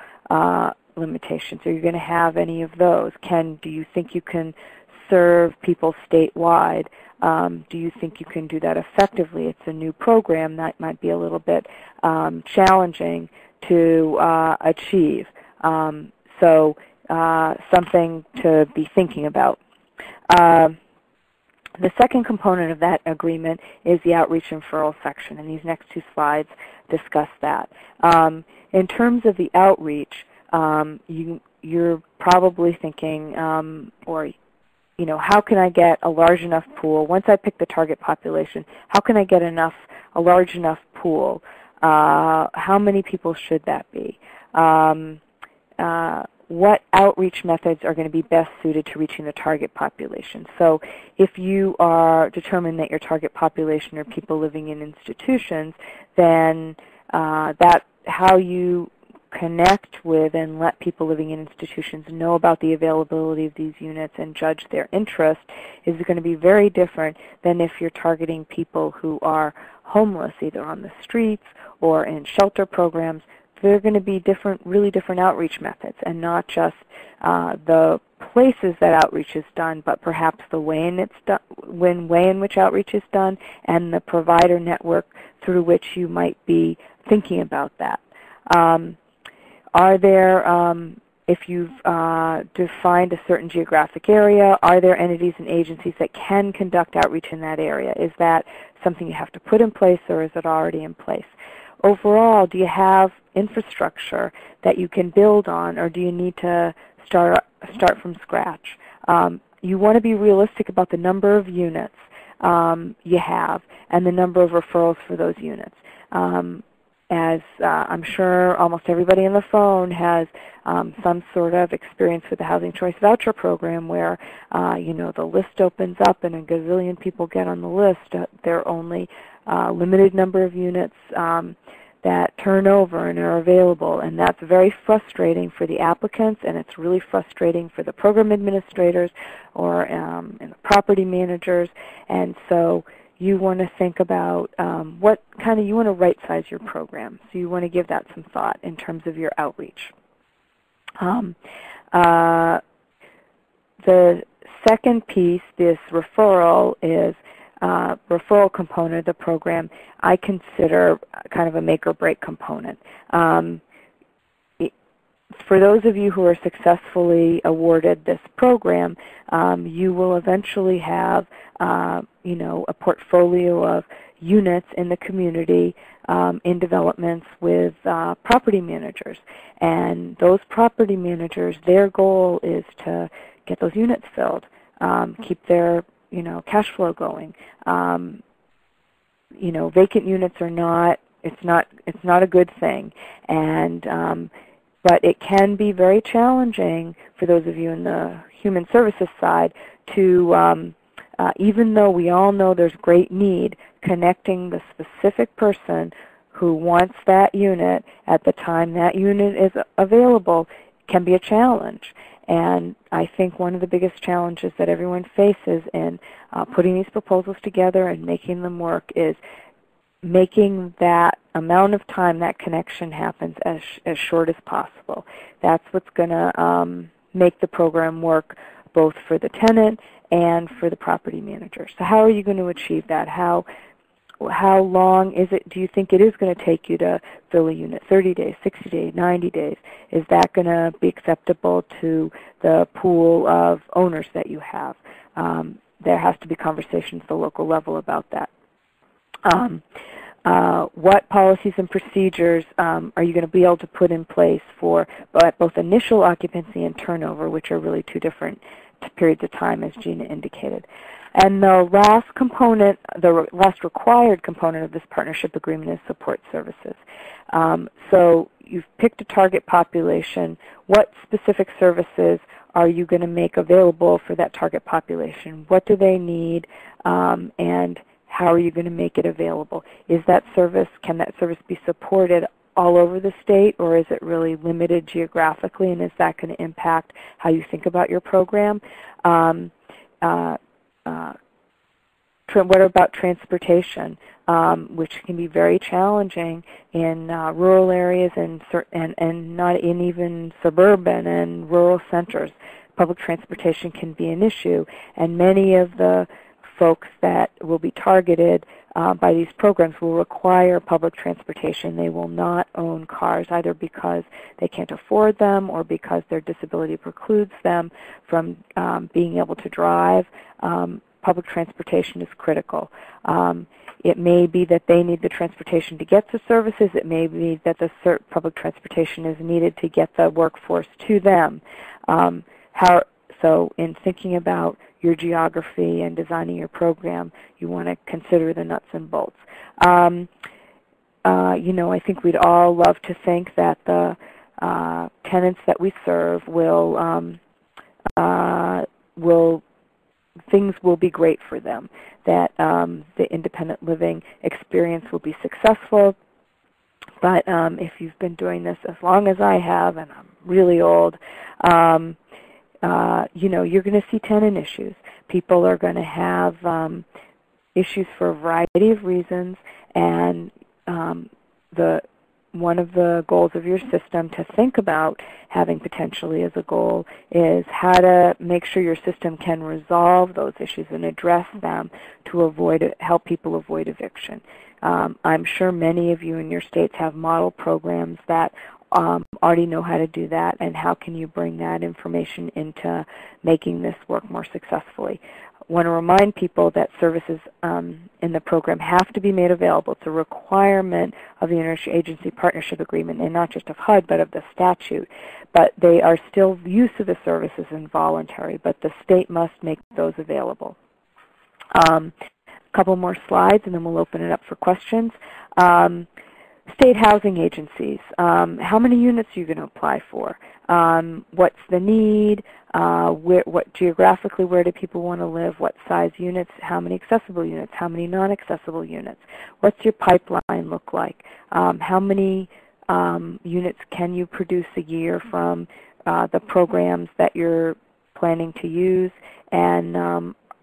limitations? Are you going to have any of those? Do you think you can serve people statewide? Do you think you can do that effectively? It's a new program that might be a little bit challenging to achieve. So something to be thinking about. The second component of that agreement is the outreach and referral section, and these next two slides discuss that. In terms of the outreach, you're probably thinking, how can I get a large enough pool? Once I pick the target population, how can I get a large enough pool? How many people should that be? What outreach methods are going to be best suited to reaching the target population? So if you are determined that your target population are people living in institutions, then how you connect with and let people living in institutions know about the availability of these units and judge their interest is going to be very different than if you're targeting people who are homeless, either on the streets or in shelter programs. They're going to be really different outreach methods, and not just the places that outreach is done, but perhaps the way in which outreach is done and the provider network through which you might be thinking about that. Are there, if you've defined a certain geographic area, are there entities and agencies that can conduct outreach in that area? Is that something you have to put in place, or is it already in place? Overall, do you have infrastructure that you can build on, or do you need to start from scratch? You want to be realistic about the number of units you have and the number of referrals for those units. As I'm sure almost everybody on the phone has some sort of experience with the Housing Choice Voucher Program where, the list opens up and a gazillion people get on the list. There are only a limited number of units that turn over and are available, and that's very frustrating for the applicants, and it's really frustrating for the program administrators or and the property managers. And so you want to think about you want to right-size your program. So you want to give that some thought in terms of your outreach. The second piece, this referral, is referral component of the program I consider kind of a make-or-break component. For those of you who are successfully awarded this program, you will eventually have a portfolio of units in the community in developments with property managers. And those property managers, their goal is to get those units filled, keep their cash flow going. Vacant units are not a good thing, and but it can be very challenging for those of you in the human services side to, even though we all know there's great need, connecting the specific person who wants that unit at the time that unit is available can be a challenge. And I think one of the biggest challenges that everyone faces in putting these proposals together and making them work is making that amount of time that connection happens as short as possible. That's what's going to make the program work both for the tenant and for the property manager. So how are you going to achieve that? How long do you think it is going to take you to fill a unit? 30 days, 60 days, 90 days? Is that going to be acceptable to the pool of owners that you have? There has to be conversations at the local level about that. What policies and procedures are you going to be able to put in place for both initial occupancy and turnover, which are really two different periods of time, as Gina indicated. And the last component, the last required component of this partnership agreement is support services. So you've picked a target population. What specific services are you going to make available for that target population? What do they need, and how are you going to make it available? Is that service, can that service be supported all over the state, or is it really limited geographically, and is that going to impact how you think about your program? What about transportation, which can be very challenging in rural areas and not in even suburban and rural centers. Public transportation can be an issue, and many of the folks that will be targeted by these programs will require public transportation. They will not own cars, either because they can't afford them or because their disability precludes them from being able to drive. Public transportation is critical. It may be that they need the transportation to get to services. It may be that the public transportation is needed to get the workforce to them. So in thinking about your geography and designing your program, you want to consider the nuts and bolts. I think we'd all love to think that the tenants that we serve things will be great for them, that the independent living experience will be successful. But if you've been doing this as long as I have, and I'm really old, you're going to see tenant issues. People are going to have issues for a variety of reasons, and one of the goals of your system to think about having potentially as a goal is how to make sure your system can resolve those issues and address them to help people avoid eviction. I'm sure many of you in your states have model programs that already know how to do that, and how can you bring that information into making this work more successfully. I want to remind people that services in the program have to be made available. It's a requirement of the Interagency Partnership Agreement, and not just of HUD, but of the statute. But they are still, use of the services involuntary, but the state must make those available. A couple more slides, and then we'll open it up for questions. State housing agencies, how many units are you going to apply for? What's the need? Geographically, where do people want to live? What size units? How many accessible units? How many non-accessible units? What's your pipeline look like? How many units can you produce a year from the programs that you're planning to use? And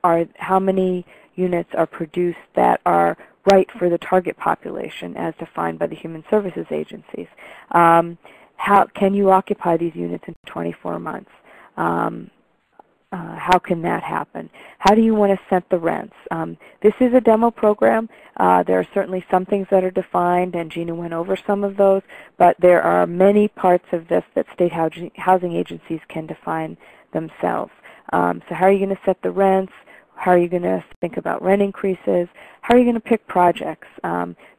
how many units are produced that are right for the target population as defined by the Human Services agencies? How can you occupy these units in 24 months? How can that happen? How do you want to set the rents? This is a demo program. There are certainly some things that are defined, and Gina went over some of those, but there are many parts of this that state housing agencies can define themselves. So how are you going to set the rents? How are you going to think about rent increases? How are you going to pick projects?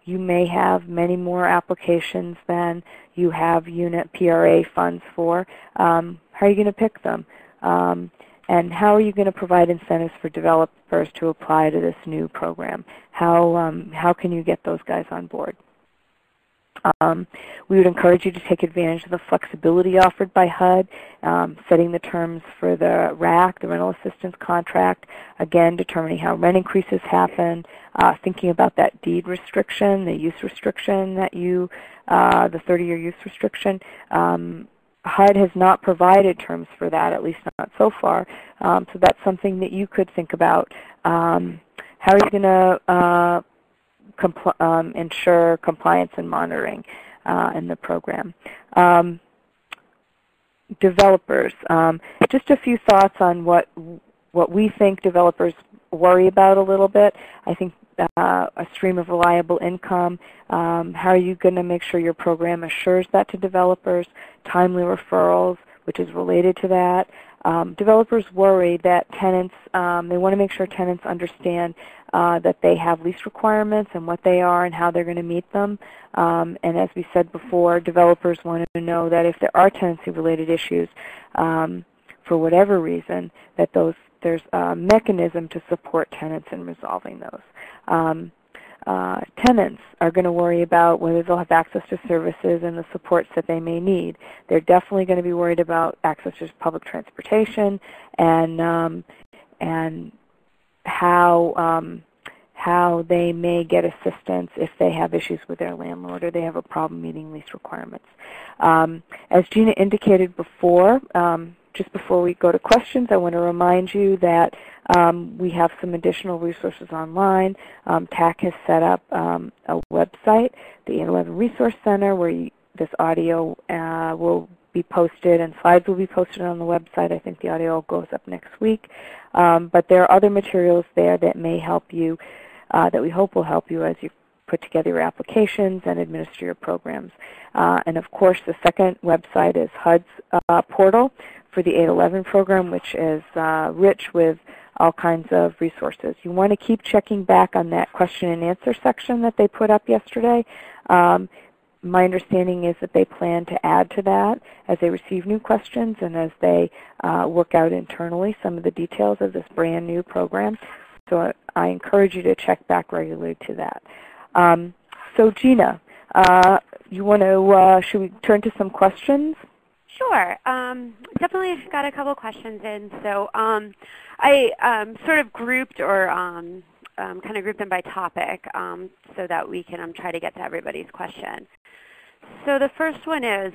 You may have many more applications than you have unit PRA funds for. How are you going to pick them? And how are you going to provide incentives for developers to apply to this new program? How can you get those guys on board? We would encourage you to take advantage of the flexibility offered by HUD, setting the terms for the RAC, the rental assistance contract, again determining how rent increases happen, thinking about that deed restriction, the use restriction that the 30-year use restriction. HUD has not provided terms for that, at least not so far, so that's something that you could think about. How are you going to ensure compliance and monitoring in the program? Developers, just a few thoughts on what we think developers worry about a little bit. I think a stream of reliable income. How are you going to make sure your program assures that to developers? Timely referrals, which is related to that. Developers worry that tenants, they want to make sure tenants understand that they have lease requirements and what they are and how they're going to meet them. And as we said before, developers want to know that if there are tenancy-related issues, for whatever reason, that there's a mechanism to support tenants in resolving those. Tenants are going to worry about whether they'll have access to services and the supports that they may need. They're definitely going to be worried about access to public transportation and how they may get assistance if they have issues with their landlord or they have a problem meeting lease requirements. As Gina indicated before, just before we go to questions, I want to remind you that we have some additional resources online. TAC has set up a website, the 811 Resource Center, where this audio will be posted and slides will be posted on the website. I think the audio goes up next week. But there are other materials there that may help you, that we hope will help you as you put together your applications and administer your programs. And of course, the second website is HUD's portal for the 811 program, which is rich with all kinds of resources. You want to keep checking back on that question and answer section that they put up yesterday. My understanding is that they plan to add to that as they receive new questions and as they work out internally some of the details of this brand new program. So I encourage you to check back regularly to that. So Gina, you want to, should we turn to some questions? Sure. Definitely I've got a couple questions in. So I sort of grouped or kind of grouped them by topic so that we can try to get to everybody's question. So the first one is,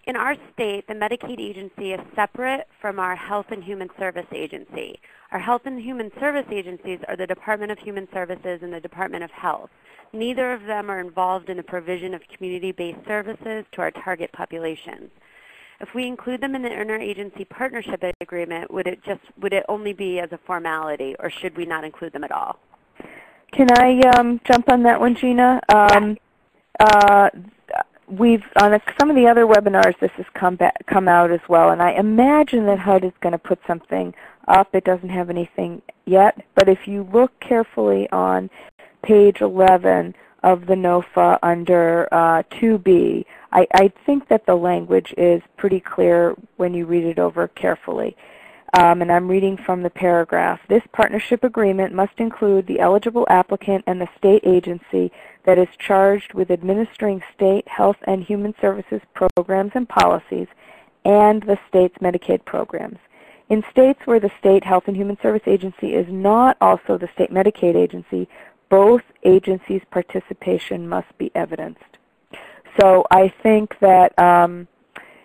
in our state, the Medicaid agency is separate from our Health and Human Service Agency. Our Health and Human Service agencies are the Department of Human Services and the Department of Health. Neither of them are involved in the provision of community-based services to our target populations. If we include them in the interagency partnership agreement, would it only be as a formality, or should we not include them at all? Can I jump on that one, Gina? We've on some of the other webinars, this has come out as well, and I imagine that HUD is going to put something up. It doesn't have anything yet, but if you look carefully on page 11 of the NOFA under 2B, I think that the language is pretty clear when you read it over carefully. And I'm reading from the paragraph. This partnership agreement must include the eligible applicant and the state agency that is charged with administering state health and human services programs and policies and the state's Medicaid programs. In states where the state health and human service agency is not also the state Medicaid agency, both agencies' participation must be evidenced. So I think that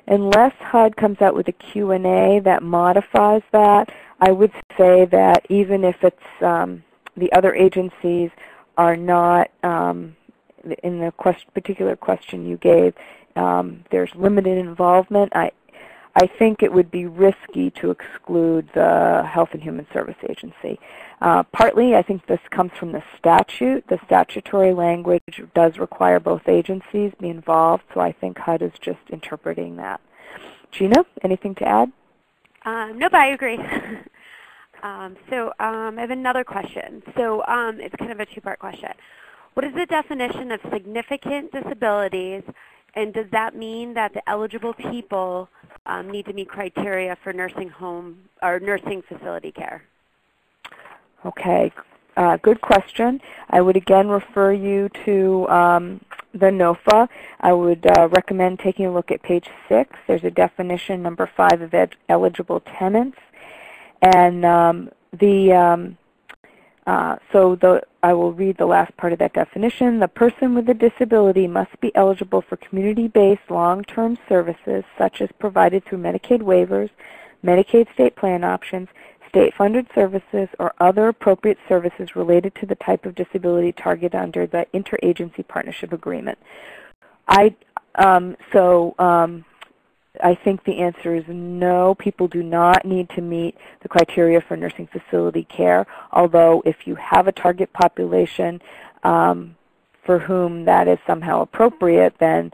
unless HUD comes out with a Q&A that modifies that, I would say that even if it's the other agencies are not, in the particular question you gave, there's limited involvement, I think it would be risky to exclude the Health and Human Service Agency. Partly, I think this comes from the statute. The statutory language does require both agencies be involved, so I think HUD is just interpreting that. Gina, anything to add? Nope, I agree. So I have another question. So it's kind of a two-part question. What is the definition of significant disabilities, and does that mean that the eligible people need to meet criteria for nursing home or nursing facility care? Okay, good question. I would again refer you to the NOFA. I would recommend taking a look at page 6. There's a definition, number 5, of eligible tenants. And I will read the last part of that definition. The person with a disability must be eligible for community-based long-term services such as provided through Medicaid waivers, Medicaid state plan options, state-funded services, or other appropriate services related to the type of disability targeted under the interagency partnership agreement. I think the answer is no. People do not need to meet the criteria for nursing facility care, although if you have a target population for whom that is somehow appropriate, then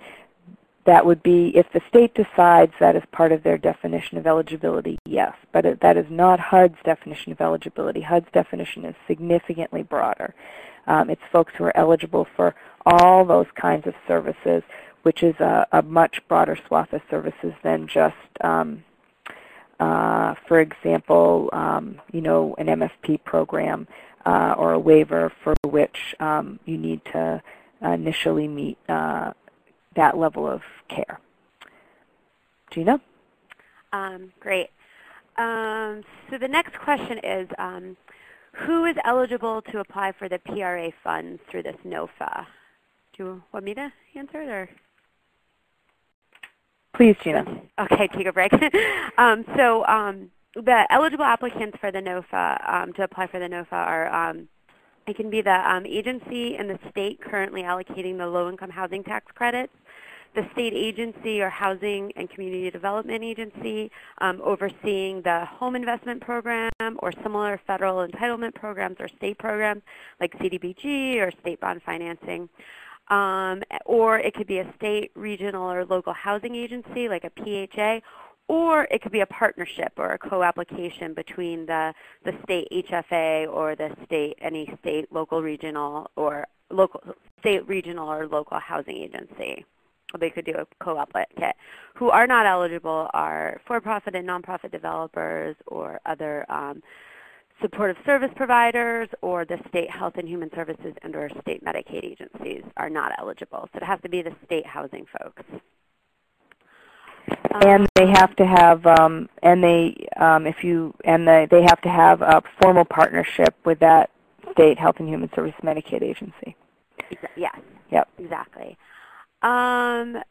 that would be, if the state decides that is part of their definition of eligibility, yes. But that is not HUD's definition of eligibility. HUD's definition is significantly broader. It's folks who are eligible for all those kinds of services, which is a much broader swath of services than just for example, you know, an MFP program or a waiver for which you need to initially meet that level of care. Gina? Great. So the next question is, who is eligible to apply for the PRA funds through this NOFA? Do you want me to answer it, or? Please, Gina. Okay, take a break. The eligible applicants for the NOFA, to apply for the NOFA are, it can be the agency and the state currently allocating the low-income housing tax credits, the state agency or housing and community development agency overseeing the home investment program or similar federal entitlement programs or state programs like CDBG or state bond financing. Or it could be a state, regional, or local housing agency like a PHA, or it could be a partnership or a co-application between the state HFA or the state, any state, local, regional, or state, regional, or local housing agency. They could do a co-applicant. Who are not eligible are for-profit and nonprofit developers or other supportive service providers, or the state health and human services and or state Medicaid agencies are not eligible. So it has to be the state housing folks. And they have to have, they have to have a formal partnership with that state health and human services Medicaid agency. Yes. Yep. Exactly. So I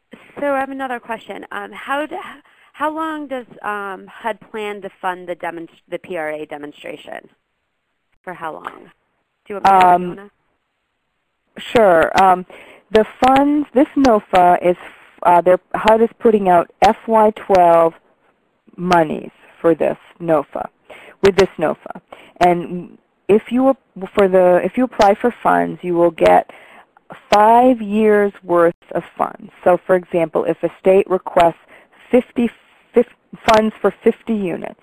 have another question. How long does HUD plan to fund the PRA demonstration? For how long? Do you want to? Sure. The funds, this NOFA is, HUD is putting out FY12 monies for this NOFA, with this NOFA. And if you apply for funds, you will get 5 years worth of funds. So for example, if a state requests funds for 50 units,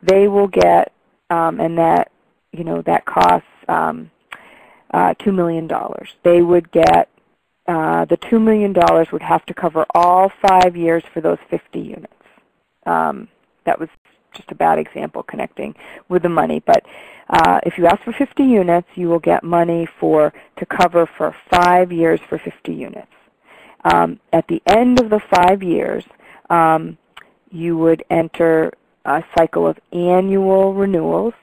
they will get, and that, you know, that costs $2 million. They would get, the $2 million would have to cover all 5 years for those 50 units. That was just a bad example connecting with the money, but if you ask for 50 units, you will get money to cover for 5 years for 50 units. At the end of the 5 years, you would enter a cycle of annual renewals,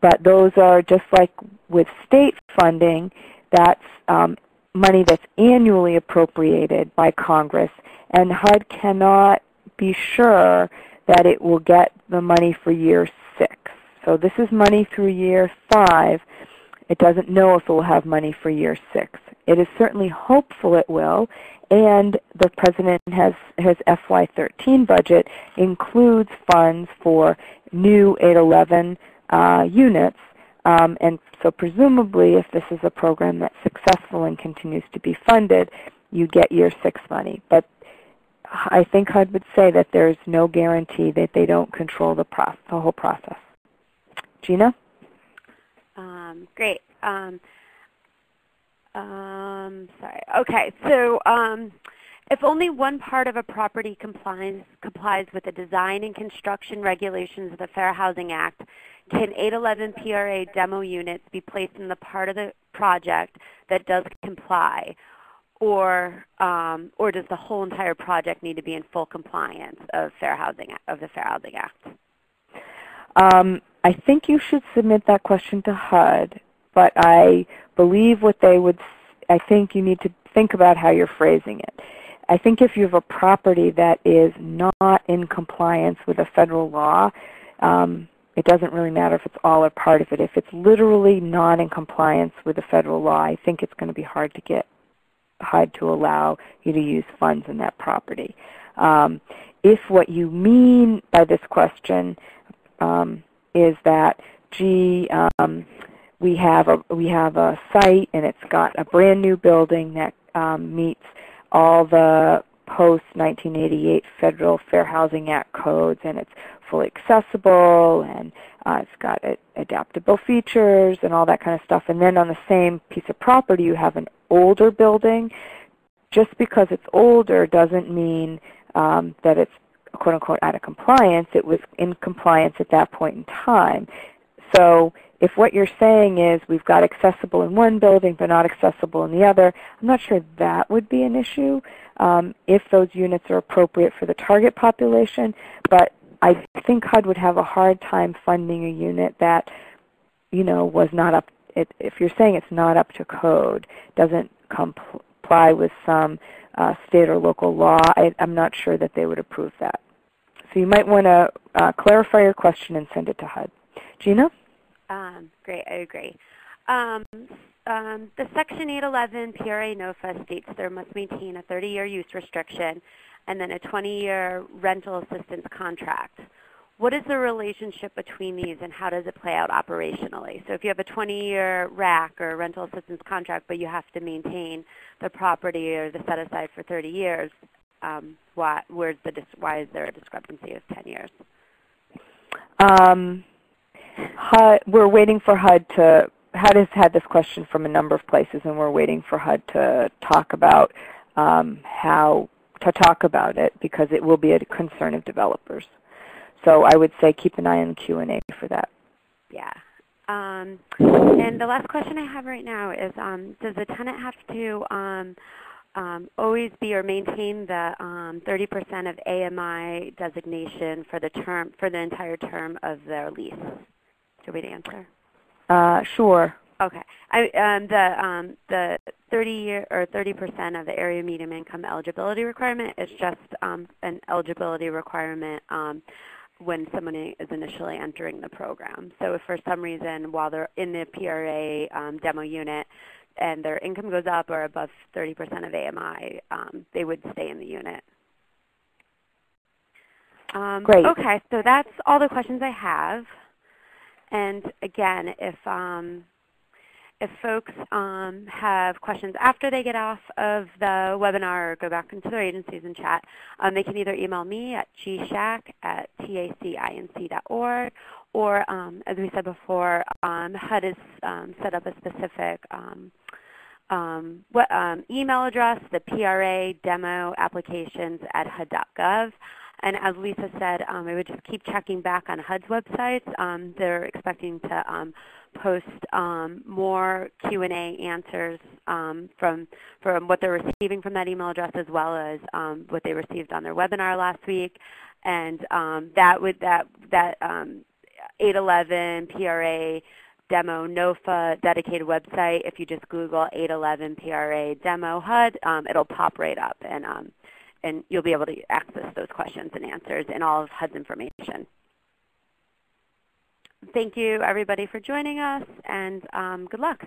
but those are just like with state funding, that's money that's annually appropriated by Congress, and HUD cannot be sure that it will get the money for year 6. So this is money through year 5. It doesn't know if it will have money for year 6. It is certainly hopeful it will, and the President has his FY13 budget includes funds for new 811 units, and so presumably if this is a program that's successful and continues to be funded, you get year 6 money. But I think HUD would say that there's no guarantee that they don't control the whole process. Gina? Great. Sorry. Okay. So if only one part of a property complies with the design and construction regulations of the Fair Housing Act, can 811 PRA demo units be placed in the part of the project that does comply? Or does the whole entire project need to be in full compliance of the Fair Housing Act? I think you should submit that question to HUD, but I believe I think you need to think about how you're phrasing it. I think if you have a property that is not in compliance with a federal law, it doesn't really matter if it's all or part of it. If it's literally not in compliance with the federal law, I think it's going to be hard to get HUD to allow you to use funds in that property. If what you mean by this question is that, gee, we have a site and it's got a brand new building that meets all the post-1988 Federal Fair Housing Act codes, and it's fully accessible, and it's got adaptable features and all that kind of stuff. And then on the same piece of property you have an older building. Just because it's older doesn't mean that it's quote-unquote out of compliance. It was in compliance at that point in time. So if what you're saying is we've got accessible in one building but not accessible in the other, I'm not sure that would be an issue if those units are appropriate for the target population. But I think HUD would have a hard time funding a unit that, was not up. If you're saying it's not up to code, doesn't comply with some state or local law, I'm not sure that they would approve that. So you might want to clarify your question and send it to HUD. Gina? Great, I agree. The Section 811 PRA NOFA states there must maintain a 30-year use restriction and then a 20-year rental assistance contract. What is the relationship between these and how does it play out operationally? So if you have a 20-year RAC or rental assistance contract but you have to maintain the property or the set-aside for 30 years, why is there a discrepancy of 10 years? We're waiting for HUD has had this question from a number of places, and we're waiting for HUD to talk about how to talk about it because it will be a concern of developers. So I would say keep an eye on the Q&A for that. Yeah. And the last question I have right now is, does the tenant have to always be or maintain the 30% of AMI designation for the entire term of their lease? Do we answer? Sure. Okay. The 30% of the area median income eligibility requirement is just an eligibility requirement when someone is initially entering the program. So if for some reason while they're in the PRA demo unit and their income goes up or above 30% of AMI, they would stay in the unit. Great. Okay, so that's all the questions I have. And again, if folks have questions after they get off of the webinar or go back into their agencies and chat, they can either email me at gshack@tacinc.org, or as we said before, HUD has set up a specific email address, the PRA Demo applications at HUD.gov. And as Lisa said, I would just keep checking back on HUD's websites. They're expecting to post more Q&A answers from what they're receiving from that email address, as well as what they received on their webinar last week. And that 811 PRA Demo NOFA dedicated website, if you just Google 811 PRA Demo HUD, it'll pop right up, and you'll be able to access those questions and answers and all of HUD's information. Thank you, everybody, for joining us, and good luck.